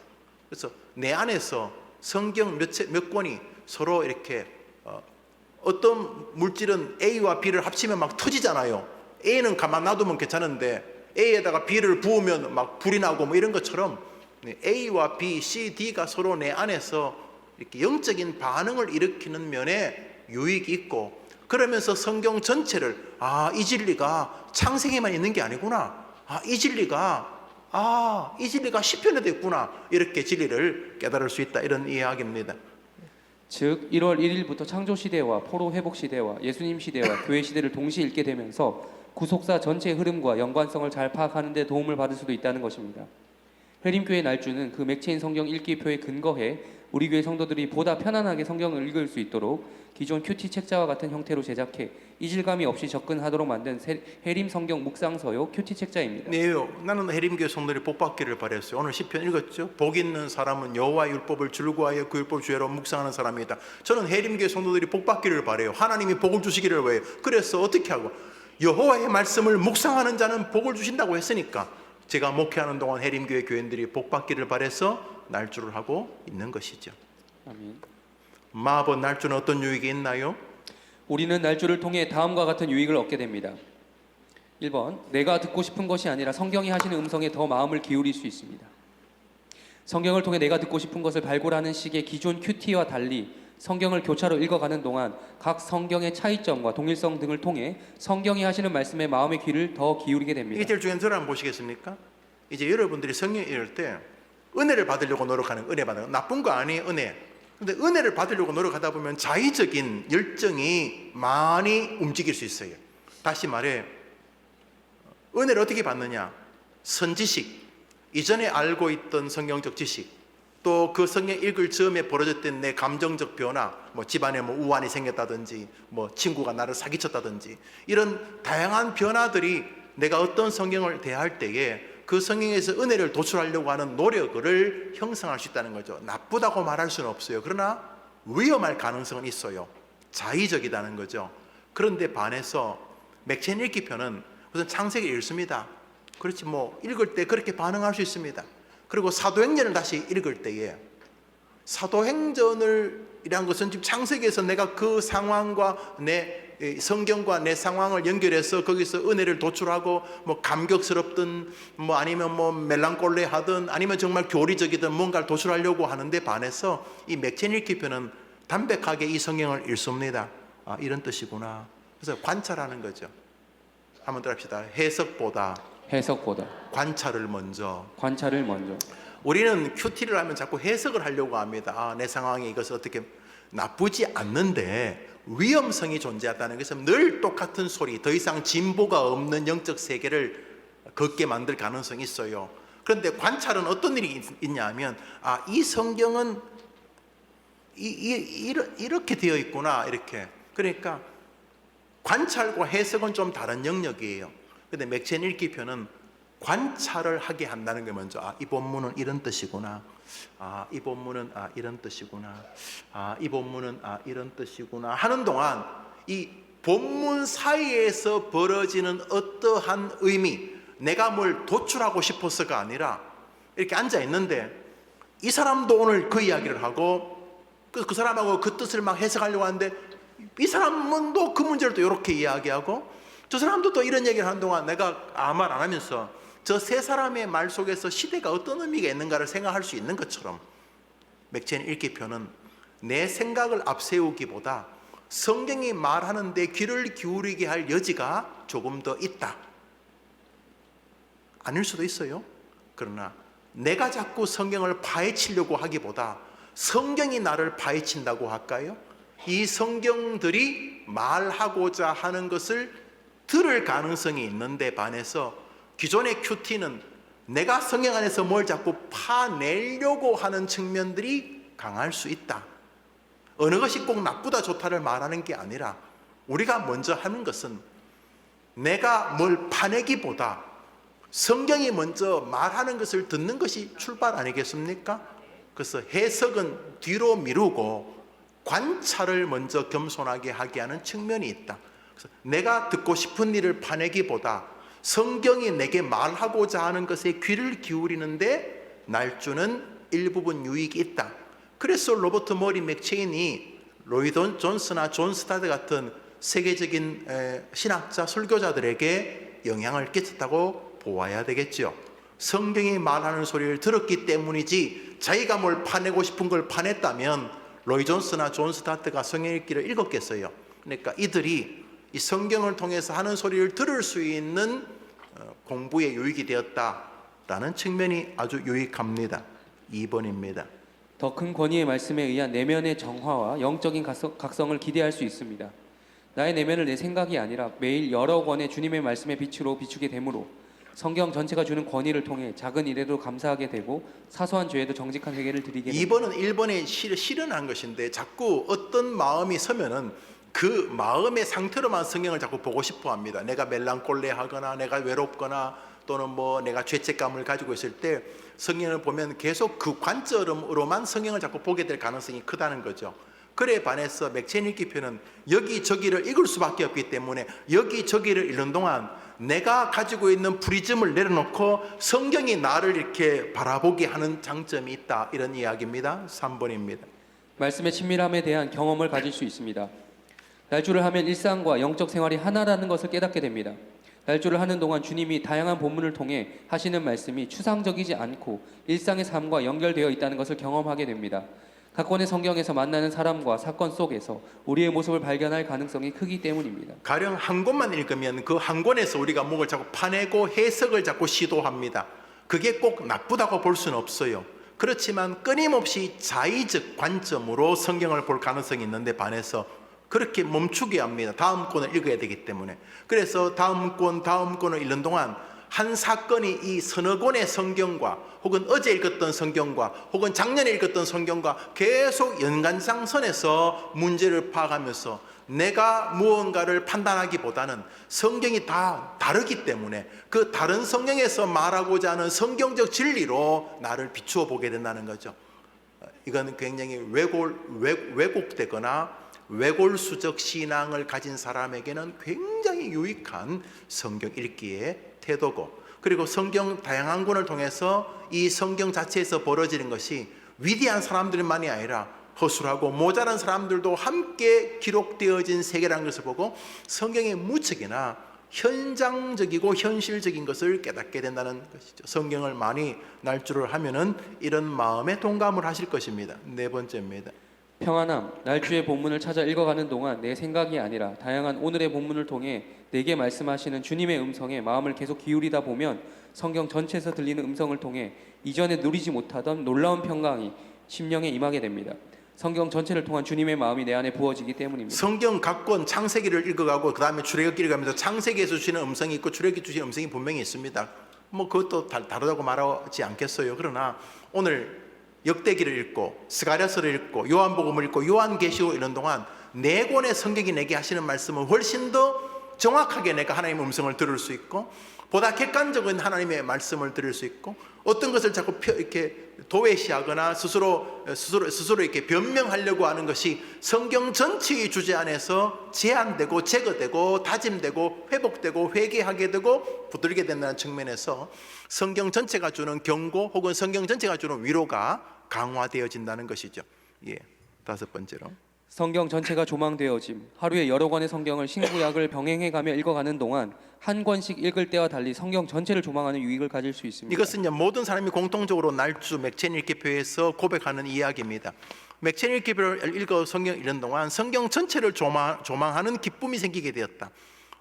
그래서 내 안에서 성경 몇 권이 서로 이렇게 어떤 물질은 A와 B를 합치면 막 터지잖아요. A는 가만 놔두면 괜찮은데 A에다가 B를 부으면 막 불이 나고 뭐 이런 것처럼 A와 B, C, D가 서로 내 안에서 이렇게 영적인 반응을 일으키는 면에 유익이 있고, 그러면서 성경 전체를 이 진리가 창세기만 있는 게 아니구나, 이 진리가 시편에도 있구나, 이렇게 진리를 깨달을 수 있다, 이런 이야기입니다. 즉 1월 1일부터 창조 시대와 포로 회복 시대와 예수님 시대와 교회 시대를 동시에 읽게 되면서 구속사 전체의 흐름과 연관성을 잘 파악하는 데 도움을 받을 수도 있다는 것입니다. 회림교회 날주는 그 맥체인 성경 읽기표에 근거해 우리 교회 성도들이 보다 편안하게 성경을 읽을 수 있도록 기존 큐티 책자와 같은 형태로 제작해 이질감이 없이 접근하도록 만든 해림 성경 묵상서요 큐티 책자입니다. 네요. 나는 해림교회 성도들이 복 받기를 바랬어요. 오늘 시편 읽었죠? 복 있는 사람은 여호와의 율법을 즐거워하여 그 율법 주의로 묵상하는 사람이다. 저는 해림교회 성도들이 복 받기를 바래요. 하나님이 복을 주시기를 왜요? 그래서 어떻게 하고, 여호와의 말씀을 묵상하는 자는 복을 주신다고 했으니까 제가 목회하는 동안 해림교회 교인들이 복 받기를 바래서 날주를 하고 있는 것이죠. 아멘. 마법 날주는 어떤 유익이 있나요? 우리는 날주를 통해 다음과 같은 유익을 얻게 됩니다. 1번, 내가 듣고 싶은 것이 아니라 성경이 하시는 음성에 더 마음을 기울일 수 있습니다. 성경을 통해 내가 듣고 싶은 것을 발굴하는 식의 기존 큐티와 달리 성경을 교차로 읽어가는 동안 각 성경의 차이점과 동일성 등을 통해 성경이 하시는 말씀에 마음의 귀를 더 기울이게 됩니다. 이게 제일 중요한 절 한번 보시겠습니까? 이제 여러분들이 성경 읽을 때 은혜를 받으려고 노력하는, 은혜 받는 거 나쁜 거 아니에요, 은혜. 근데 은혜를 받으려고 노력하다 보면 자의적인 열정이 많이 움직일 수 있어요. 다시 말해, 은혜를 어떻게 받느냐? 선지식, 이전에 알고 있던 성경적 지식, 또 그 성경 읽을 즈음에 벌어졌던 내 감정적 변화, 뭐 집안에 뭐 우환이 생겼다든지, 뭐 친구가 나를 사기쳤다든지, 이런 다양한 변화들이 내가 어떤 성경을 대할 때에 그 성경에서 은혜를 도출하려고 하는 노력을 형성할 수 있다는 거죠. 나쁘다고 말할 수는 없어요. 그러나 위험할 가능성은 있어요. 자의적이라는 거죠. 그런데 반해서 맥체인 읽기표는 우선 창세기 읽습니다. 그렇지, 뭐 읽을 때 그렇게 반응할 수 있습니다. 그리고 사도행전을 다시 읽을 때에, 사도행전을 이란 것은 지금 창세기에서 내가 그 상황과 내 성경과 내 상황을 연결해서 거기서 은혜를 도출하고, 뭐 감격스럽든 뭐 아니면 뭐 멜랑꼴레하든 아니면 정말 교리적이든 뭔가를 도출하려고 하는데 반해서 이 맥체인 읽기표는 담백하게 이 성경을 읽습니다. 아, 이런 뜻이구나. 그래서 관찰하는 거죠. 한번 더 합시다. 해석보다 관찰을 먼저. 우리는 큐티를 하면 자꾸 해석을 하려고 합니다. 아, 내 상황이 이것을 어떻게, 나쁘지 않는데 위험성이 존재하다는 것은 늘 똑같은 소리, 더 이상 진보가 없는 영적 세계를 걷게 만들 가능성이 있어요. 그런데 관찰은 어떤 일이 있냐 하면, 아, 이 성경은 이렇게 되어 있구나, 이렇게. 그러니까 관찰과 해석은 좀 다른 영역이에요. 근데 맥체인 읽기표는 관찰을 하게 한다는 게 먼저, 아, 이 본문은 이런 뜻이구나. 아, 이 본문은 아, 이런 뜻이구나. 아, 이 본문은 아, 이런 뜻이구나 하는 동안 이 본문 사이에서 벌어지는 어떠한 의미, 내가 뭘 도출하고 싶어서가 아니라 이렇게 앉아 있는데 이 사람도 오늘 그 이야기를 하고 그 사람하고 그 뜻을 막 해석하려고 하는데 이 사람은 또 그 문제를 또 이렇게 이야기하고 저 사람도 또 이런 얘기를 하는 동안 내가 아무 말 안 하면서 저 세 사람의 말 속에서 시대가 어떤 의미가 있는가를 생각할 수 있는 것처럼 맥체인 읽기표는 내 생각을 앞세우기보다 성경이 말하는 데 귀를 기울이게 할 여지가 조금 더 있다. 아닐 수도 있어요. 그러나 내가 자꾸 성경을 파헤치려고 하기보다 성경이 나를 파헤친다고 할까요? 이 성경들이 말하고자 하는 것을 들을 가능성이 있는데 반해서 기존의 큐티는 내가 성경 안에서 뭘 자꾸 파내려고 하는 측면들이 강할 수 있다. 어느 것이 꼭 나쁘다 좋다를 말하는 게 아니라 우리가 먼저 하는 것은 내가 뭘 파내기보다 성경이 먼저 말하는 것을 듣는 것이 출발 아니겠습니까? 그래서 해석은 뒤로 미루고 관찰을 먼저 겸손하게 하게 하는 측면이 있다. 그래서 내가 듣고 싶은 일을 파내기보다 성경이 내게 말하고자 하는 것에 귀를 기울이는데 날 주는 일부분 유익이 있다. 그래서 로버트 머리 맥체인이 로이드 존스나 존 스타드 같은 세계적인 신학자, 설교자들에게 영향을 끼쳤다고 보아야 되겠죠. 성경이 말하는 소리를 들었기 때문이지 자기가 뭘 파내고 싶은 걸 파냈다면 로이 존스나 존 스타트가 성경 읽기를 읽었겠어요. 그러니까 이들이 이 성경을 통해서 하는 소리를 들을 수 있는 공부에 유익이 되었다라는 측면이 아주 유익합니다. 2번입니다. 더 큰 권위의 말씀에 의한 내면의 정화와 영적인 각성을 기대할 수 있습니다. 나의 내면을 내 생각이 아니라 매일 여러 권의 주님의 말씀의 빛으로 비추게 되므로 성경 전체가 주는 권위를 통해 작은 일에도 감사하게 되고 사소한 죄에도 정직한 회개를 드리게 됩니다. 2번은 1번에 실현한 것인데 자꾸 어떤 마음이 서면은 그 마음의 상태로만 성경을 자꾸 보고 싶어 합니다. 내가 멜랑콜레하거나 내가 외롭거나 또는 뭐 내가 죄책감을 가지고 있을 때 성경을 보면 계속 그 관점으로만 성경을 자꾸 보게 될 가능성이 크다는 거죠. 그에 반해서 맥체인 읽기표는 여기저기를 읽을 수밖에 없기 때문에 여기저기를 읽는 동안 내가 가지고 있는 프리즘을 내려놓고 성경이 나를 이렇게 바라보게 하는 장점이 있다, 이런 이야기입니다. 3번입니다. 말씀의 친밀함에 대한 경험을 가질 수 있습니다. 날주를 하면 일상과 영적 생활이 하나라는 것을 깨닫게 됩니다. 날주를 하는 동안 주님이 다양한 본문을 통해 하시는 말씀이 추상적이지 않고 일상의 삶과 연결되어 있다는 것을 경험하게 됩니다. 각 권의 성경에서 만나는 사람과 사건 속에서 우리의 모습을 발견할 가능성이 크기 때문입니다. 가령 한 권만 읽으면 그 한 권에서 우리가 뭔가 자꾸 파내고 해석을 자꾸 시도합니다. 그게 꼭 나쁘다고 볼 수는 없어요. 그렇지만 끊임없이 자의적 관점으로 성경을 볼 가능성이 있는데 반해서 그렇게 멈추게 합니다. 다음 권을 읽어야 되기 때문에. 그래서 다음 권을 읽는 동안 한 사건이 이 서너 권의 성경과 혹은 어제 읽었던 성경과 혹은 작년에 읽었던 성경과 계속 연관상선에서 문제를 파악하면서 내가 무언가를 판단하기보다는 성경이 다 다르기 때문에 그 다른 성경에서 말하고자 하는 성경적 진리로 나를 비추어 보게 된다는 거죠. 이건 굉장히 왜곡되거나 외골수적 신앙을 가진 사람에게는 굉장히 유익한 성경 읽기의 태도고, 그리고 성경 다양한 권을 통해서 이 성경 자체에서 벌어지는 것이 위대한 사람들만이 아니라 허술하고 모자란 사람들도 함께 기록되어진 세계라는 것을 보고 성경의 무척이나 현장적이고 현실적인 것을 깨닫게 된다는 것이죠. 성경을 많이 날조를 하면은 이런 마음에 동감을 하실 것입니다. 4번째입니다. 평안함, 날주의 본문을 찾아 읽어가는 동안 내 생각이 아니라 다양한 오늘의 본문을 통해 내게 말씀하시는 주님의 음성에 마음을 계속 기울이다 보면 성경 전체에서 들리는 음성을 통해 이전에 누리지 못하던 놀라운 평강이 심령에 임하게 됩니다. 성경 전체를 통한 주님의 마음이 내 안에 부어지기 때문입니다. 성경 각 권 창세기를 읽어가고 그 다음에 출애굽기를 가면서 창세기에서 주시는 음성이 있고 출애굽기 주시는 음성이 분명히 있습니다. 뭐 그것도 다르다고 말하지 않겠어요. 그러나 오늘 역대기를 읽고 스가랴서를 읽고 요한복음을 읽고 요한계시록 이런 동안 네 권의 성경이 내게 하시는 말씀은 훨씬 더 정확하게 내가 하나님의 음성을 들을 수 있고 보다 객관적인 하나님의 말씀을 들을 수 있고 어떤 것을 자꾸 이렇게 도외시하거나 스스로 이렇게 변명하려고 하는 것이 성경 전체의 주제 안에서 제한되고 제거되고 다짐되고 회복되고 회개하게 되고 부들게 된다는 측면에서 성경 전체가 주는 경고 혹은 성경 전체가 주는 위로가 강화되어진다는 것이죠. 예, 다섯 번째로 성경 전체가 조망되어짐. 하루에 여러 권의 성경을 신구약을 병행해가며 읽어가는 동안 한 권씩 읽을 때와 달리 성경 전체를 조망하는 유익을 가질 수 있습니다. 이것은 이제 모든 사람이 공통적으로 날주 맥체인 읽기표에서 고백하는 이야기입니다. 맥체인 읽기표를 읽어 성경 읽는 동안 성경 전체를 조망하는 기쁨이 생기게 되었다.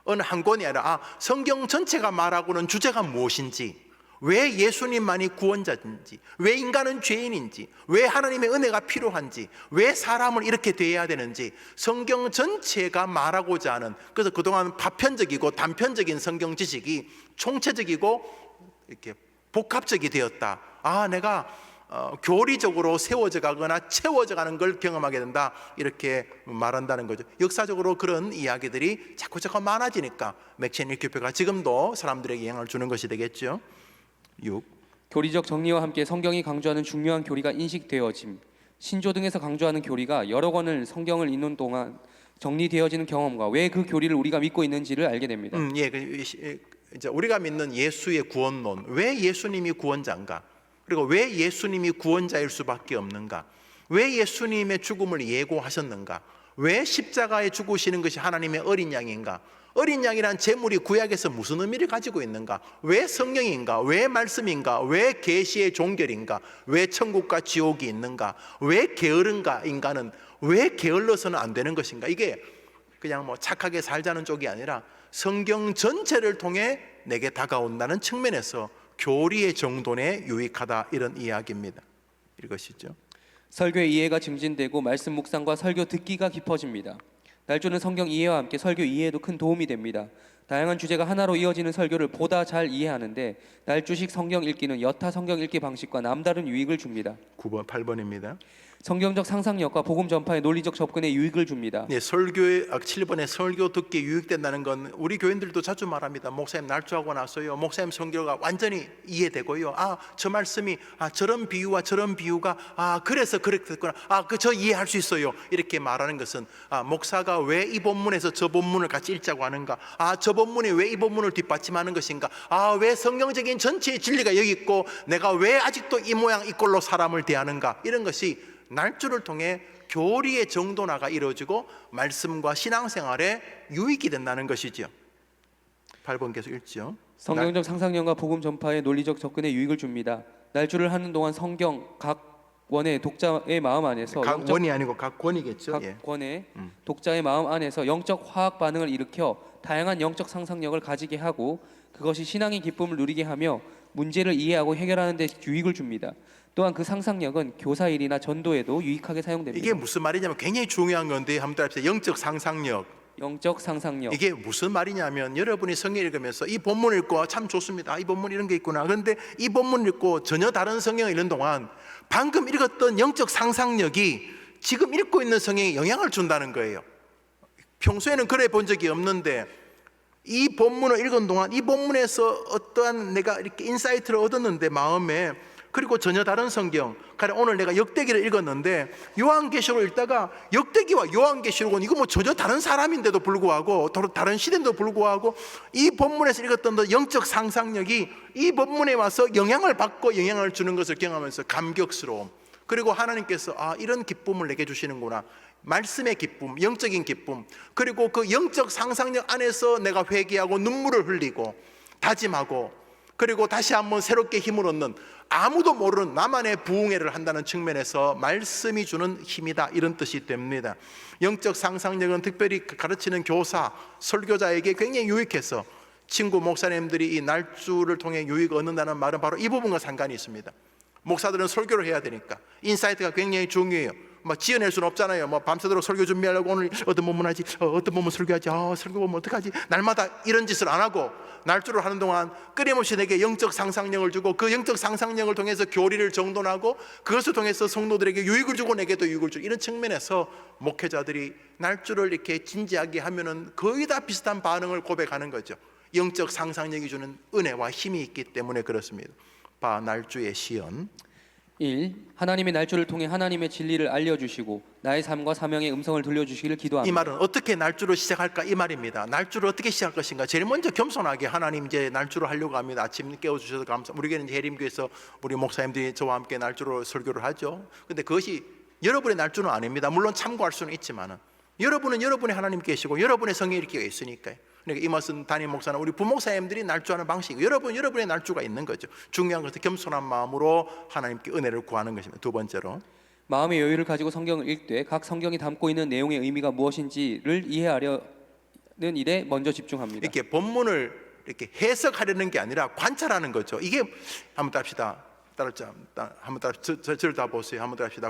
어느 한 권이 아니라 성경 전체가 말하고는 주제가 무엇인지, 왜 예수님만이 구원자인지, 왜 인간은 죄인인지, 왜 하나님의 은혜가 필요한지, 왜 사람을 이렇게 대해야 되는지 성경 전체가 말하고자 하는, 그래서 그동안 파편적이고 단편적인 성경 지식이 총체적이고 이렇게 복합적이 되었다. 내가 교리적으로 세워져 가거나 채워져 가는 걸 경험하게 된다, 이렇게 말한다는 거죠. 역사적으로 그런 이야기들이 자꾸 많아지니까 맥체인 읽기표가 지금도 사람들에게 영향을 주는 것이 되겠죠. 6. 교리적 정리와 함께 성경이 강조하는 중요한 교리가 인식되어짐. 신조 등에서 강조하는 교리가 여러 권을 성경을 읽는 동안 정리되어지는 경험과 왜 그 교리를 우리가 믿고 있는지를 알게 됩니다. 이제 우리가 믿는 예수의 구원론, 왜 예수님이 구원자인가? 그리고 왜 예수님이 구원자일 수밖에 없는가? 왜 예수님의 죽음을 예고하셨는가? 왜 십자가에 죽으시는 것이 하나님의 어린 양인가? 어린 양이란 제물이 구약에서 무슨 의미를 가지고 있는가? 왜 성령인가? 왜 말씀인가? 왜 계시의 종결인가? 왜 천국과 지옥이 있는가? 왜 게으른가? 인간은 왜 게을러서는 안 되는 것인가? 이게 그냥 착하게 살자는 쪽이 아니라 성경 전체를 통해 내게 다가온다는 측면에서 교리의 정돈에 유익하다, 이런 이야기입니다. 이것이죠. 설교의 이해가 증진되고 말씀 묵상과 설교 듣기가 깊어집니다. 날조는 성경 이해와 함께 설교 이해에도 큰 도움이 됩니다. 다양한 주제가 하나로 이어지는 설교를 보다 잘 이해하는데 날조식 성경 읽기는 여타 성경 읽기 방식과 남다른 유익을 줍니다. 9번, 8번입니다. 성경적 상상력과 복음 전파의 논리적 접근에 유익을 줍니다. 네, 7번에 설교 듣기에 유익된다는 건 우리 교인들도 자주 말합니다. 목사님 날조하고 나서요, 목사님 설교가 완전히 이해되고요, 저 말씀이 저런 비유와 저런 비유가 그래서 그렇게 됐구나, 저 이해할 수 있어요, 이렇게 말하는 것은 목사가 왜 이 본문에서 저 본문을 같이 읽자고 하는가, 저 본문이 왜 이 본문을 뒷받침하는 것인가, 왜 성경적인 전체의 진리가 여기 있고 내가 왜 아직도 이 모양 이 꼴로 사람을 대하는가, 이런 것이 날조를 통해 교리의 정돈화가 이루어지고 말씀과 신앙생활에 유익이 된다는 것이죠. 8번 계속 읽죠. 성경적 상상력과 복음 전파의 논리적 접근에 유익을 줍니다. 날조를 하는 동안 성경 각 원의 독자의 마음 안에서 각 원이 아니고 각 권이겠죠. 각 권의 독자의 마음 안에서 영적 화학 반응을 일으켜 다양한 영적 상상력을 가지게 하고 그것이 신앙의 기쁨을 누리게 하며 문제를 이해하고 해결하는 데 유익을 줍니다. 또한 그 상상력은 교사일이나 전도에도 유익하게 사용됩니다. 이게 무슨 말이냐면 굉장히 중요한 건데 한번 따라합시다. 영적 상상력. 영적 상상력. 이게 무슨 말이냐면 여러분이 성경 읽으면서 이 본문 읽고 참 좋습니다, 이 본문 이런 게 있구나. 그런데 이 본문 읽고 전혀 다른 성경을 읽는 동안 방금 읽었던 영적 상상력이 지금 읽고 있는 성경에 영향을 준다는 거예요. 평소에는 그래 본 적이 없는데 이 본문을 읽은 동안 이 본문에서 어떠한 내가 이렇게 인사이트를 얻었는데 마음에, 그리고 전혀 다른 성경, 오늘 내가 역대기를 읽었는데 요한계시록을 읽다가 역대기와 요한계시록은 이거 전혀 다른 사람인데도 불구하고 다른 시대인데도 불구하고 이 본문에서 읽었던 영적 상상력이 이 본문에 와서 영향을 받고 영향을 주는 것을 경험하면서 감격스러움, 그리고 하나님께서 이런 기쁨을 내게 주시는구나, 말씀의 기쁨, 영적인 기쁨, 그리고 그 영적 상상력 안에서 내가 회개하고 눈물을 흘리고 다짐하고 그리고 다시 한번 새롭게 힘을 얻는, 아무도 모르는 나만의 부흥회를 한다는 측면에서 말씀이 주는 힘이다, 이런 뜻이 됩니다. 영적 상상력은 특별히 가르치는 교사, 설교자에게 굉장히 유익해서 친구 목사님들이 이 날주를 통해 유익을 얻는다는 말은 바로 이 부분과 상관이 있습니다. 목사들은 설교를 해야 되니까 인사이트가 굉장히 중요해요. 막 지어낼 수는 없잖아요. 뭐 밤새도록 설교 준비하려고 오늘 어떤 본문 하지, 어떤 본문 설교하지, 설교 보면 어떡하지, 날마다 이런 짓을 안 하고 날주를 하는 동안 끊임없이 내게 영적 상상력을 주고, 그 영적 상상력을 통해서 교리를 정돈하고, 그것을 통해서 성도들에게 유익을 주고 내게도 유익을 주고, 이런 측면에서 목회자들이 날주를 이렇게 진지하게 하면은 거의 다 비슷한 반응을 고백하는 거죠. 영적 상상력이 주는 은혜와 힘이 있기 때문에 그렇습니다. 날주의 시연. 1. 하나님의 날주를 통해 하나님의 진리를 알려주시고 나의 삶과 사명의 음성을 들려주시기를 기도합니다. 이 말은 어떻게 날주를 시작할까, 이 말입니다. 날주를 어떻게 시작할 것인가. 제일 먼저 겸손하게 하나님 이제 날주를 하려고 합니다. 아침 깨워주셔서 감사합니다. 우리에게는 이제 해림교에서 우리 목사님들이 저와 함께 날주로 설교를 하죠. 근데 그것이 여러분의 날주는 아닙니다. 물론 참고할 수는 있지만은 여러분은 여러분의 하나님 계시고 여러분의 성령이 이렇게 있으니까요. 그러니까 이 말씀 담임 목사는 우리 부목사님들이 날주하는 방식이고, 여러분의 날주가 있는 거죠. 중요한 것은 겸손한 마음으로 하나님께 은혜를 구하는 것입니다. 두 번째로, 마음의 여유를 가지고 성경을 읽되 각 성경이 담고 있는 내용의 의미가 무엇인지를 이해하려는 일에 먼저 집중합니다. 이렇게 본문을 이렇게 해석하려는 게 아니라 관찰하는 거죠. 이게 한번 답시다. 저를 다 보세요. 한번 답시다.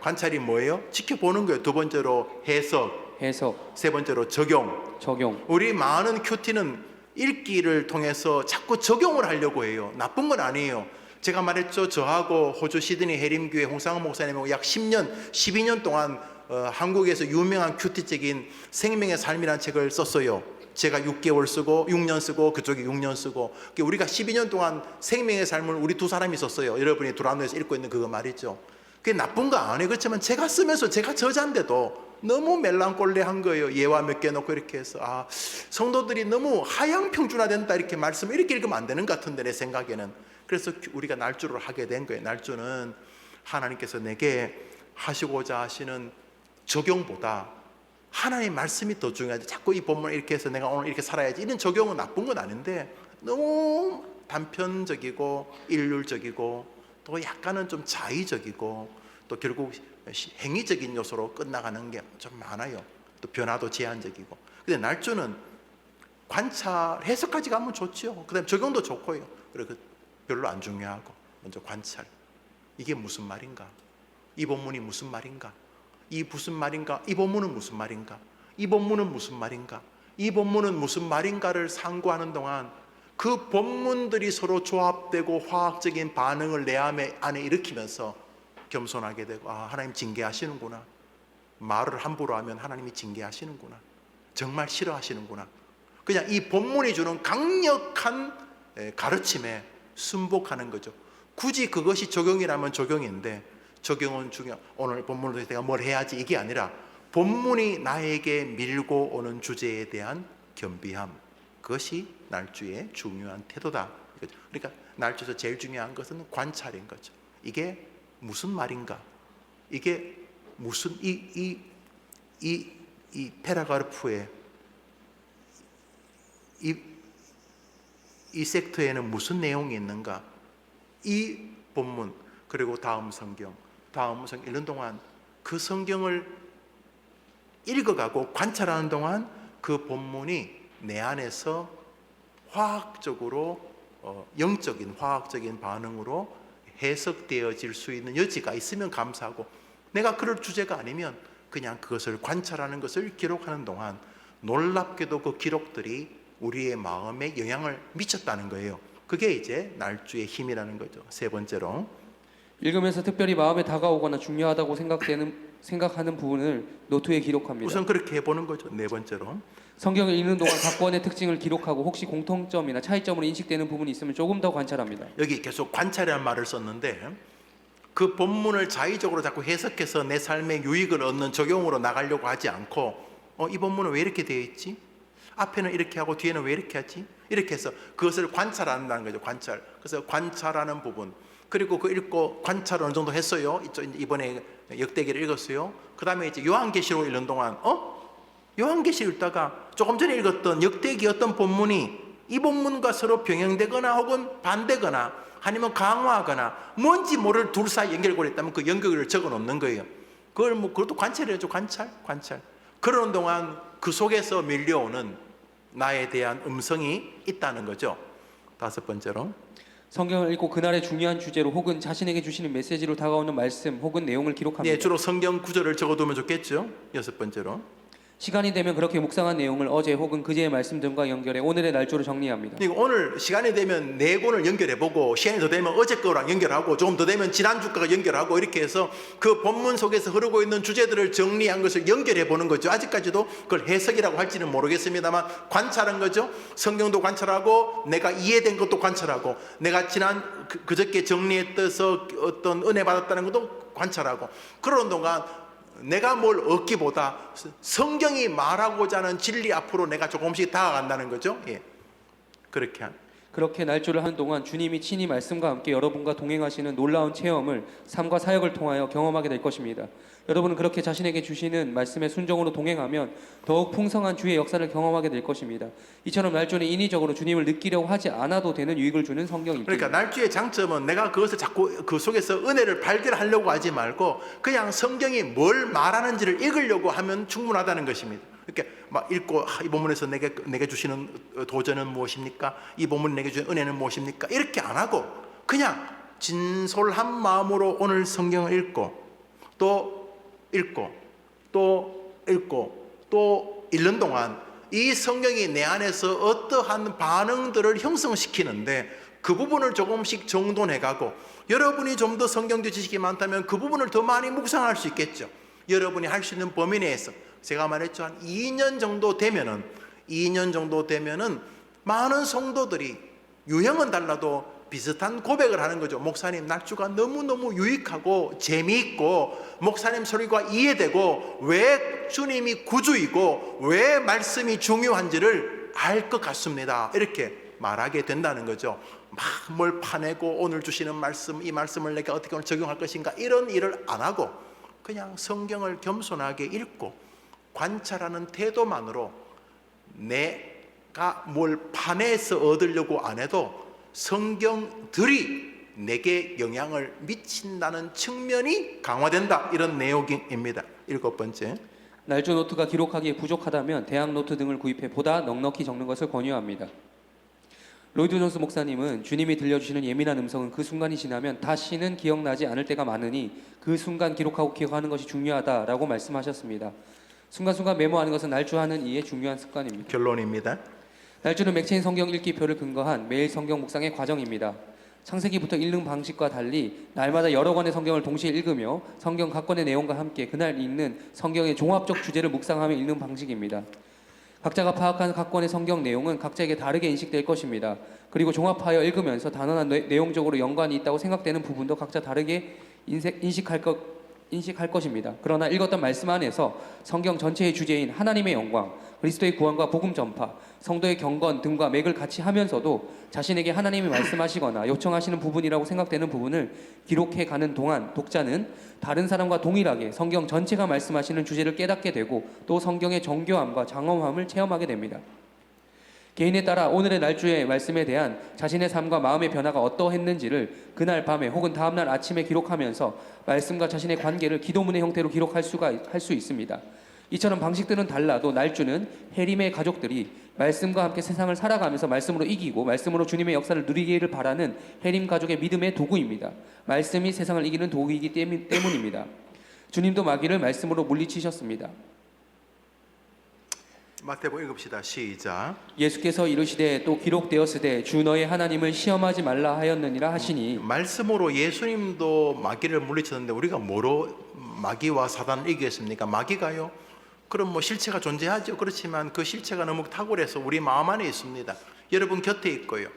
관찰이 뭐예요? 지켜보는 거예요. 두 번째로 해석. 세 번째로 적용. 우리 많은 큐티는 읽기를 통해서 자꾸 적용을 하려고 해요. 나쁜 건 아니에요. 제가 말했죠. 저하고 호주 시드니 해림교회 홍상훈 목사님하고 약 10년, 12년 동안 한국에서 유명한 큐티책인 생명의 삶이라는 책을 썼어요. 제가 6개월 쓰고 6년 쓰고 그쪽이 6년 쓰고, 우리가 12년 동안 생명의 삶을 우리 두 사람이 썼어요. 여러분이 두란노에서 읽고 있는 그거 말이죠. 그게 나쁜 거 아니에요. 그렇지만 제가 쓰면서 제가 저자인데도 너무 멜랑꼴레한 거예요. 예화 몇 개 놓고 이렇게 해서 성도들이 너무 하향평준화된다 이렇게 말씀을 이렇게 읽으면 안 되는 것 같은데, 내 생각에는. 그래서 우리가 날주를 하게 된 거예요. 날주는 하나님께서 내게 하시고자 하시는 적용보다 하나님의 말씀이 더 중요하지. 자꾸 이 본문을 이렇게 해서 내가 오늘 이렇게 살아야지, 이런 적용은 나쁜 건 아닌데 너무 단편적이고 일률적이고 또 약간은 좀 자의적이고 또 결국 행위적인 요소로 끝나가는 게 좀 많아요. 또 변화도 제한적이고. 근데 날주는 관찰, 해석까지 가면 좋죠. 그 다음에 적용도 좋고요. 그리고 별로 안 중요하고 먼저 관찰. 이게 무슨 말인가? 이 본문이 무슨 말인가? 이 무슨 말인가? 이 본문은 무슨 말인가? 이 본문은 무슨 말인가? 이 본문은 무슨 말인가를 상고하는 동안 그 본문들이 서로 조합되고 화학적인 반응을 내 안에 일으키면서 겸손하게 되고, 하나님 징계하시는구나. 말을 함부로 하면 하나님이 징계하시는구나. 정말 싫어하시는구나. 그냥 이 본문이 주는 강력한 가르침에 순복하는 거죠. 굳이 그것이 적용이라면 적용인데, 적용은 오늘 본문으로 내가 뭘 해야지 이게 아니라 본문이 나에게 밀고 오는 주제에 대한 겸비함, 그것이 날주의 중요한 태도다. 그러니까 날주에서 제일 중요한 것은 관찰인 거죠. 이게 무슨 말인가? 이게 무슨 이 페라가르프의 이 섹터에는 무슨 내용이 있는가? 이 본문 그리고 다음 성경 읽는 동안 그 성경을 읽어가고 관찰하는 동안 그 본문이 내 안에서 화학적으로 영적인 화학적인 반응으로 해석되어질 수 있는 여지가 있으면 감사하고, 내가 그럴 주제가 아니면 그냥 그것을 관찰하는 것을 기록하는 동안 놀랍게도 그 기록들이 우리의 마음에 영향을 미쳤다는 거예요. 그게 이제 날주의 힘이라는 거죠. 세 번째로, 읽으면서 특별히 마음에 다가오거나 중요하다고 생각하는 부분을 노트에 기록합니다. 우선 그렇게 해보는 거죠. 네 번째로, 성경을 읽는 동안 각 권의 특징을 기록하고 혹시 공통점이나 차이점으로 인식되는 부분이 있으면 조금 더 관찰합니다. 여기 계속 관찰이라는 말을 썼는데, 그 본문을 자의적으로 자꾸 해석해서 내 삶에 유익을 얻는 적용으로 나가려고 하지 않고, 이 본문은 왜 이렇게 되어 있지? 앞에는 이렇게 하고 뒤에는 왜 이렇게 하지? 이렇게 해서 그것을 관찰한다는 거죠. 관찰. 그래서 관찰하는 부분, 그리고 그 읽고 관찰을 어느 정도 했어요. 이번에 역대기를 읽었어요. 그 다음에 이제 요한계시록 읽는 동안 요한계시록 읽다가 조금 전에 읽었던 역대기 어떤 본문이 이 본문과 서로 병행되거나 혹은 반대거나 아니면 강화하거나 뭔지 모를 둘 사이 연결고리 있다면 그 연결고리를 적어 놓는 거예요. 그것도 관찰이죠. 관찰. 그러는 동안 그 속에서 밀려오는 나에 대한 음성이 있다는 거죠. 다섯 번째로, 성경을 읽고 그날의 중요한 주제로 혹은 자신에게 주시는 메시지로 다가오는 말씀 혹은 내용을 기록합니다. 네, 주로 성경 구절을 적어두면 좋겠죠. 여섯 번째로, 시간이 되면 그렇게 묵상한 내용을 어제 혹은 그제의 말씀 등과 연결해 오늘의 날조로 정리합니다. 그리고 오늘 시간이 되면 네 권을 연결해보고 시간이 더 되면 어제 거랑 연결하고 조금 더 되면 지난주 거가 연결하고 이렇게 해서 그 본문 속에서 흐르고 있는 주제들을 정리한 것을 연결해보는 거죠. 아직까지도 그걸 해석이라고 할지는 모르겠습니다만 관찰한 거죠. 성경도 관찰하고 내가 이해된 것도 관찰하고 내가 그저께 정리했어서 어떤 은혜 받았다는 것도 관찰하고 그러는 동안 내가 뭘 얻기보다 성경이 말하고자 하는 진리 앞으로 내가 조금씩 다가간다는 거죠. 예. 그렇게 날조를 하는 동안 주님이 친히 말씀과 함께 여러분과 동행하시는 놀라운 체험을 삶과 사역을 통하여 경험하게 될 것입니다. 여러분은 그렇게 자신에게 주시는 말씀에 순종으로 동행하면 더욱 풍성한 주의 역사를 경험하게 될 것입니다. 이처럼 날조는 인위적으로 주님을 느끼려고 하지 않아도 되는 유익을 주는 성경입니다. 그러니까 날조의 장점은 내가 그것을 자꾸 그 속에서 은혜를 발견하려고 하지 말고 그냥 성경이 뭘 말하는지를 읽으려고 하면 충분하다는 것입니다. 이렇게 막 읽고 이 본문에서 내게 주시는 도전은 무엇입니까? 이 본문이 내게 주는 은혜는 무엇입니까? 이렇게 안 하고 그냥 진솔한 마음으로 오늘 성경을 읽고 또 읽고 또 읽고 또 읽는 동안 이 성경이 내 안에서 어떠한 반응들을 형성시키는데 그 부분을 조금씩 정돈해가고 여러분이 좀 더 성경적 지식이 많다면 그 부분을 더 많이 묵상할 수 있겠죠. 여러분이 할 수 있는 범위 내에서 제가 말했죠. 한 2년 정도 되면은 많은 성도들이 유형은 달라도 비슷한 고백을 하는 거죠. 목사님, 날조가 너무너무 유익하고 재미있고 목사님 소리가 이해되고 왜 주님이 구주이고 왜 말씀이 중요한지를 알 것 같습니다. 이렇게 말하게 된다는 거죠. 막 뭘 파내고 오늘 주시는 말씀, 이 말씀을 내가 어떻게 오늘 적용할 것인가 이런 일을 안 하고 그냥 성경을 겸손하게 읽고 관찰하는 태도만으로 내가 뭘 파내서 얻으려고 안 해도 성경들이 내게 영향을 미친다는 측면이 강화된다. 이런 내용입니다. 일곱 번째, 날조 노트가 기록하기에 부족하다면 대학 노트 등을 구입해 보다 넉넉히 적는 것을 권유합니다. 로이드 존스 목사님은 주님이 들려주시는 예민한 음성은 그 순간이 지나면 다시는 기억나지 않을 때가 많으니 그 순간 기록하고 기억하는 것이 중요하다라고 말씀하셨습니다. 순간순간 메모하는 것은 날조하는 이의 중요한 습관입니다. 결론입니다. 날조는 맥체인 성경 읽기표를 근거한 매일 성경 묵상의 과정입니다. 창세기부터 읽는 방식과 달리 날마다 여러 권의 성경을 동시에 읽으며 성경 각 권의 내용과 함께 그날 읽는 성경의 종합적 주제를 묵상하며 읽는 방식입니다. 각자가 파악한 각 권의 성경 내용은 각자에게 다르게 인식될 것입니다. 그리고 종합하여 읽으면서 단언한 내용적으로 연관이 있다고 생각되는 부분도 각자 다르게 인식할 것입니다. 그러나 읽었던 말씀 안에서 성경 전체의 주제인 하나님의 영광, 그리스도의 구원과 복음 전파, 성도의 경건 등과 맥을 같이 하면서도 자신에게 하나님이 말씀하시거나 요청하시는 부분이라고 생각되는 부분을 기록해 가는 동안 독자는 다른 사람과 동일하게 성경 전체가 말씀하시는 주제를 깨닫게 되고 또 성경의 정교함과 장엄함을 체험하게 됩니다. 개인에 따라 오늘의 날조의 말씀에 대한 자신의 삶과 마음의 변화가 어떠했는지를 그날 밤에 혹은 다음날 아침에 기록하면서 말씀과 자신의 관계를 기도문의 형태로 기록할 수 있습니다. 이처럼 방식들은 달라도 날조는 해림의 가족들이 말씀과 함께 세상을 살아가면서 말씀으로 이기고 말씀으로 주님의 역사를 누리기를 바라는 해림 가족의 믿음의 도구입니다. 말씀이 세상을 이기는 도구이기 때문입니다. 주님도 마귀를 말씀으로 물리치셨습니다. 마태복음 읽읍시다. 시작. 예수께서 이르시되 또 기록되었으되 주 너의 하나님을 시험하지 말라 하였느니라 하시니. 말씀으로 예수님도 마귀를 물리쳤는데 우리가 뭐로 마귀와 사단을 이기겠습니까? 마귀가요? 그럼 뭐 실체가 존재하죠. 그렇지만 그 실체가 너무 탁월해서 우리 마음 안에 있습니다. 여러분 곁에 있고요.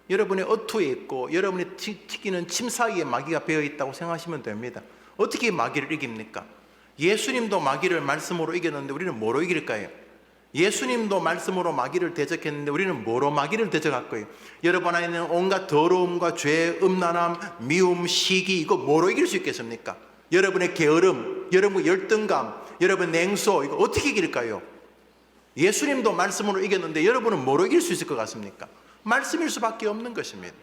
여러분의 어투에 있고 여러분이 튀기는 침사기에 마귀가 배어 있다고 생각하시면 됩니다. 어떻게 마귀를 이깁니까? 예수님도 마귀를 말씀으로 이겼는데 우리는 뭐로 이길까요? 예수님도 말씀으로 마귀를 대적했는데 우리는 뭐로 마귀를 대적할 거예요? 여러분 안에 있는 온갖 더러움과 죄, 음란함, 미움, 시기 이거 뭐로 이길 수 있겠습니까? 여러분의 게으름, 여러분의 열등감, 여러분의 냉소 이거 어떻게 이길까요? 예수님도 말씀으로 이겼는데 여러분은 뭐로 이길 수 있을 것 같습니까? 말씀일 수밖에 없는 것입니다.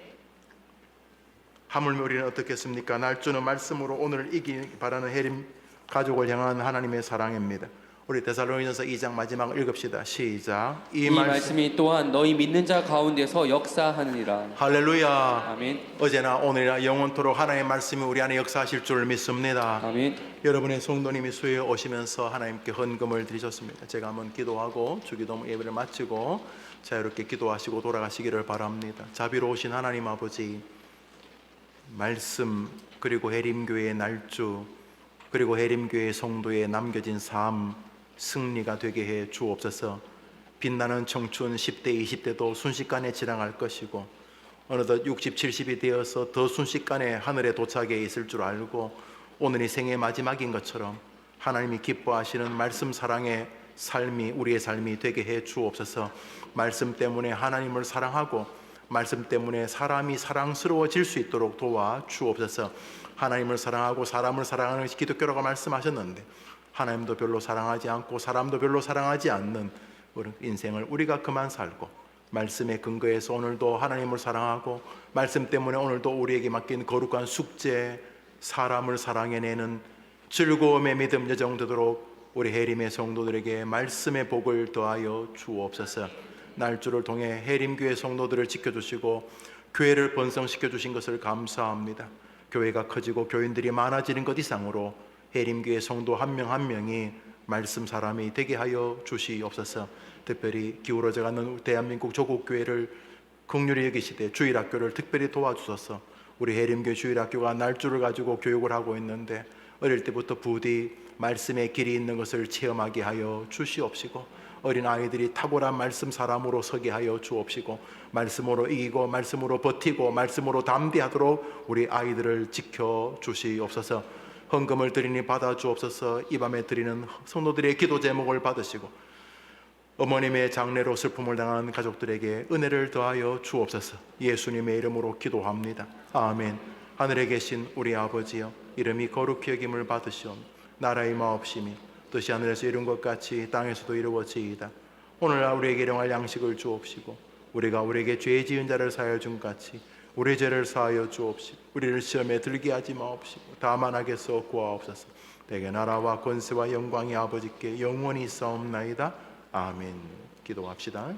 하물며 우리는 어떻겠습니까? 날주는 말씀으로 오늘 이기기 바라는 해림 가족을 향한 하나님의 사랑입니다. 우리 데살로니가서 2장 마지막 읽읍시다. 시작. 이 말씀이 또한 너희 믿는 자 가운데서 역사하느니라. 할렐루야. 아멘. 어제나 오늘이나 영원토록 하나님의 말씀이 우리 안에 역사하실 줄 믿습니다. 아멘. 여러분의 성도님이 수요에 오시면서 하나님께 헌금을 드리셨습니다. 제가 한번 기도하고 주기도 예배를 마치고 자유롭게 기도하시고 돌아가시기를 바랍니다. 자비로우신 하나님 아버지, 말씀 그리고 해림교회의 날주 그리고 해림교회 성도의 남겨진 삶 승리가 되게 해 주옵소서. 빛나는 청춘 10대 20대도 순식간에 지나갈 것이고 어느덧 60, 70이 되어서 더 순식간에 하늘에 도착해 있을 줄 알고 오늘이 생의 마지막인 것처럼 하나님이 기뻐하시는 말씀 사랑의 삶이 우리의 삶이 되게 해 주옵소서. 말씀 때문에 하나님을 사랑하고 말씀 때문에 사람이 사랑스러워질 수 있도록 도와 주옵소서. 하나님을 사랑하고 사람을 사랑하는 것이 기독교라고 말씀하셨는데 하나님도 별로 사랑하지 않고 사람도 별로 사랑하지 않는 우리 인생을 우리가 그만 살고 말씀에 근거해서 오늘도 하나님을 사랑하고 말씀 때문에 오늘도 우리에게 맡긴 거룩한 숙제 사람을 사랑해내는 즐거움의 믿음 여정 되도록 우리 해림의 성도들에게 말씀의 복을 더하여 주옵소서. 날주를 통해 해림교회 성도들을 지켜주시고 교회를 번성시켜 주신 것을 감사합니다. 교회가 커지고 교인들이 많아지는 것 이상으로 해림교회 성도 한 명 한 명이 말씀 사람이 되게 하여 주시옵소서. 특별히 기울어져가는 대한민국 조국교회를 긍휼히 여기시되 주일학교를 특별히 도와주소서. 우리 해림교회 주일학교가 날주를 가지고 교육을 하고 있는데 어릴 때부터 부디 말씀의 길이 있는 것을 체험하게 하여 주시옵시고 어린 아이들이 탁월한 말씀 사람으로 서게 하여 주옵시고 말씀으로 이기고 말씀으로 버티고 말씀으로 담대하도록 우리 아이들을 지켜 주시옵소서. 헌금을 드리니 받아 주옵소서. 이 밤에 드리는 성도들의 기도 제목을 받으시고 어머님의 장례로 슬픔을 당한 가족들에게 은혜를 더하여 주옵소서. 예수님의 이름으로 기도합니다. 아멘. 하늘에 계신 우리 아버지여, 이름이 거룩히 여김을 받으시오며 나라의 마옵심이 뜻이 하늘에서 이룬 것 같이 땅에서도 이루어지이다. 오늘날 우리에게 일용할 양식을 주옵시고 우리가 우리에게 죄 지은 자를 사하여 준 같이 우리 죄를 사하여 주옵시고 우리를 시험에 들게 하지 마옵시고 다만 악에서 구하옵소서. 내게 나라와 권세와 영광이 아버지께 영원히 있사옵나이다. 아멘. 기도합시다.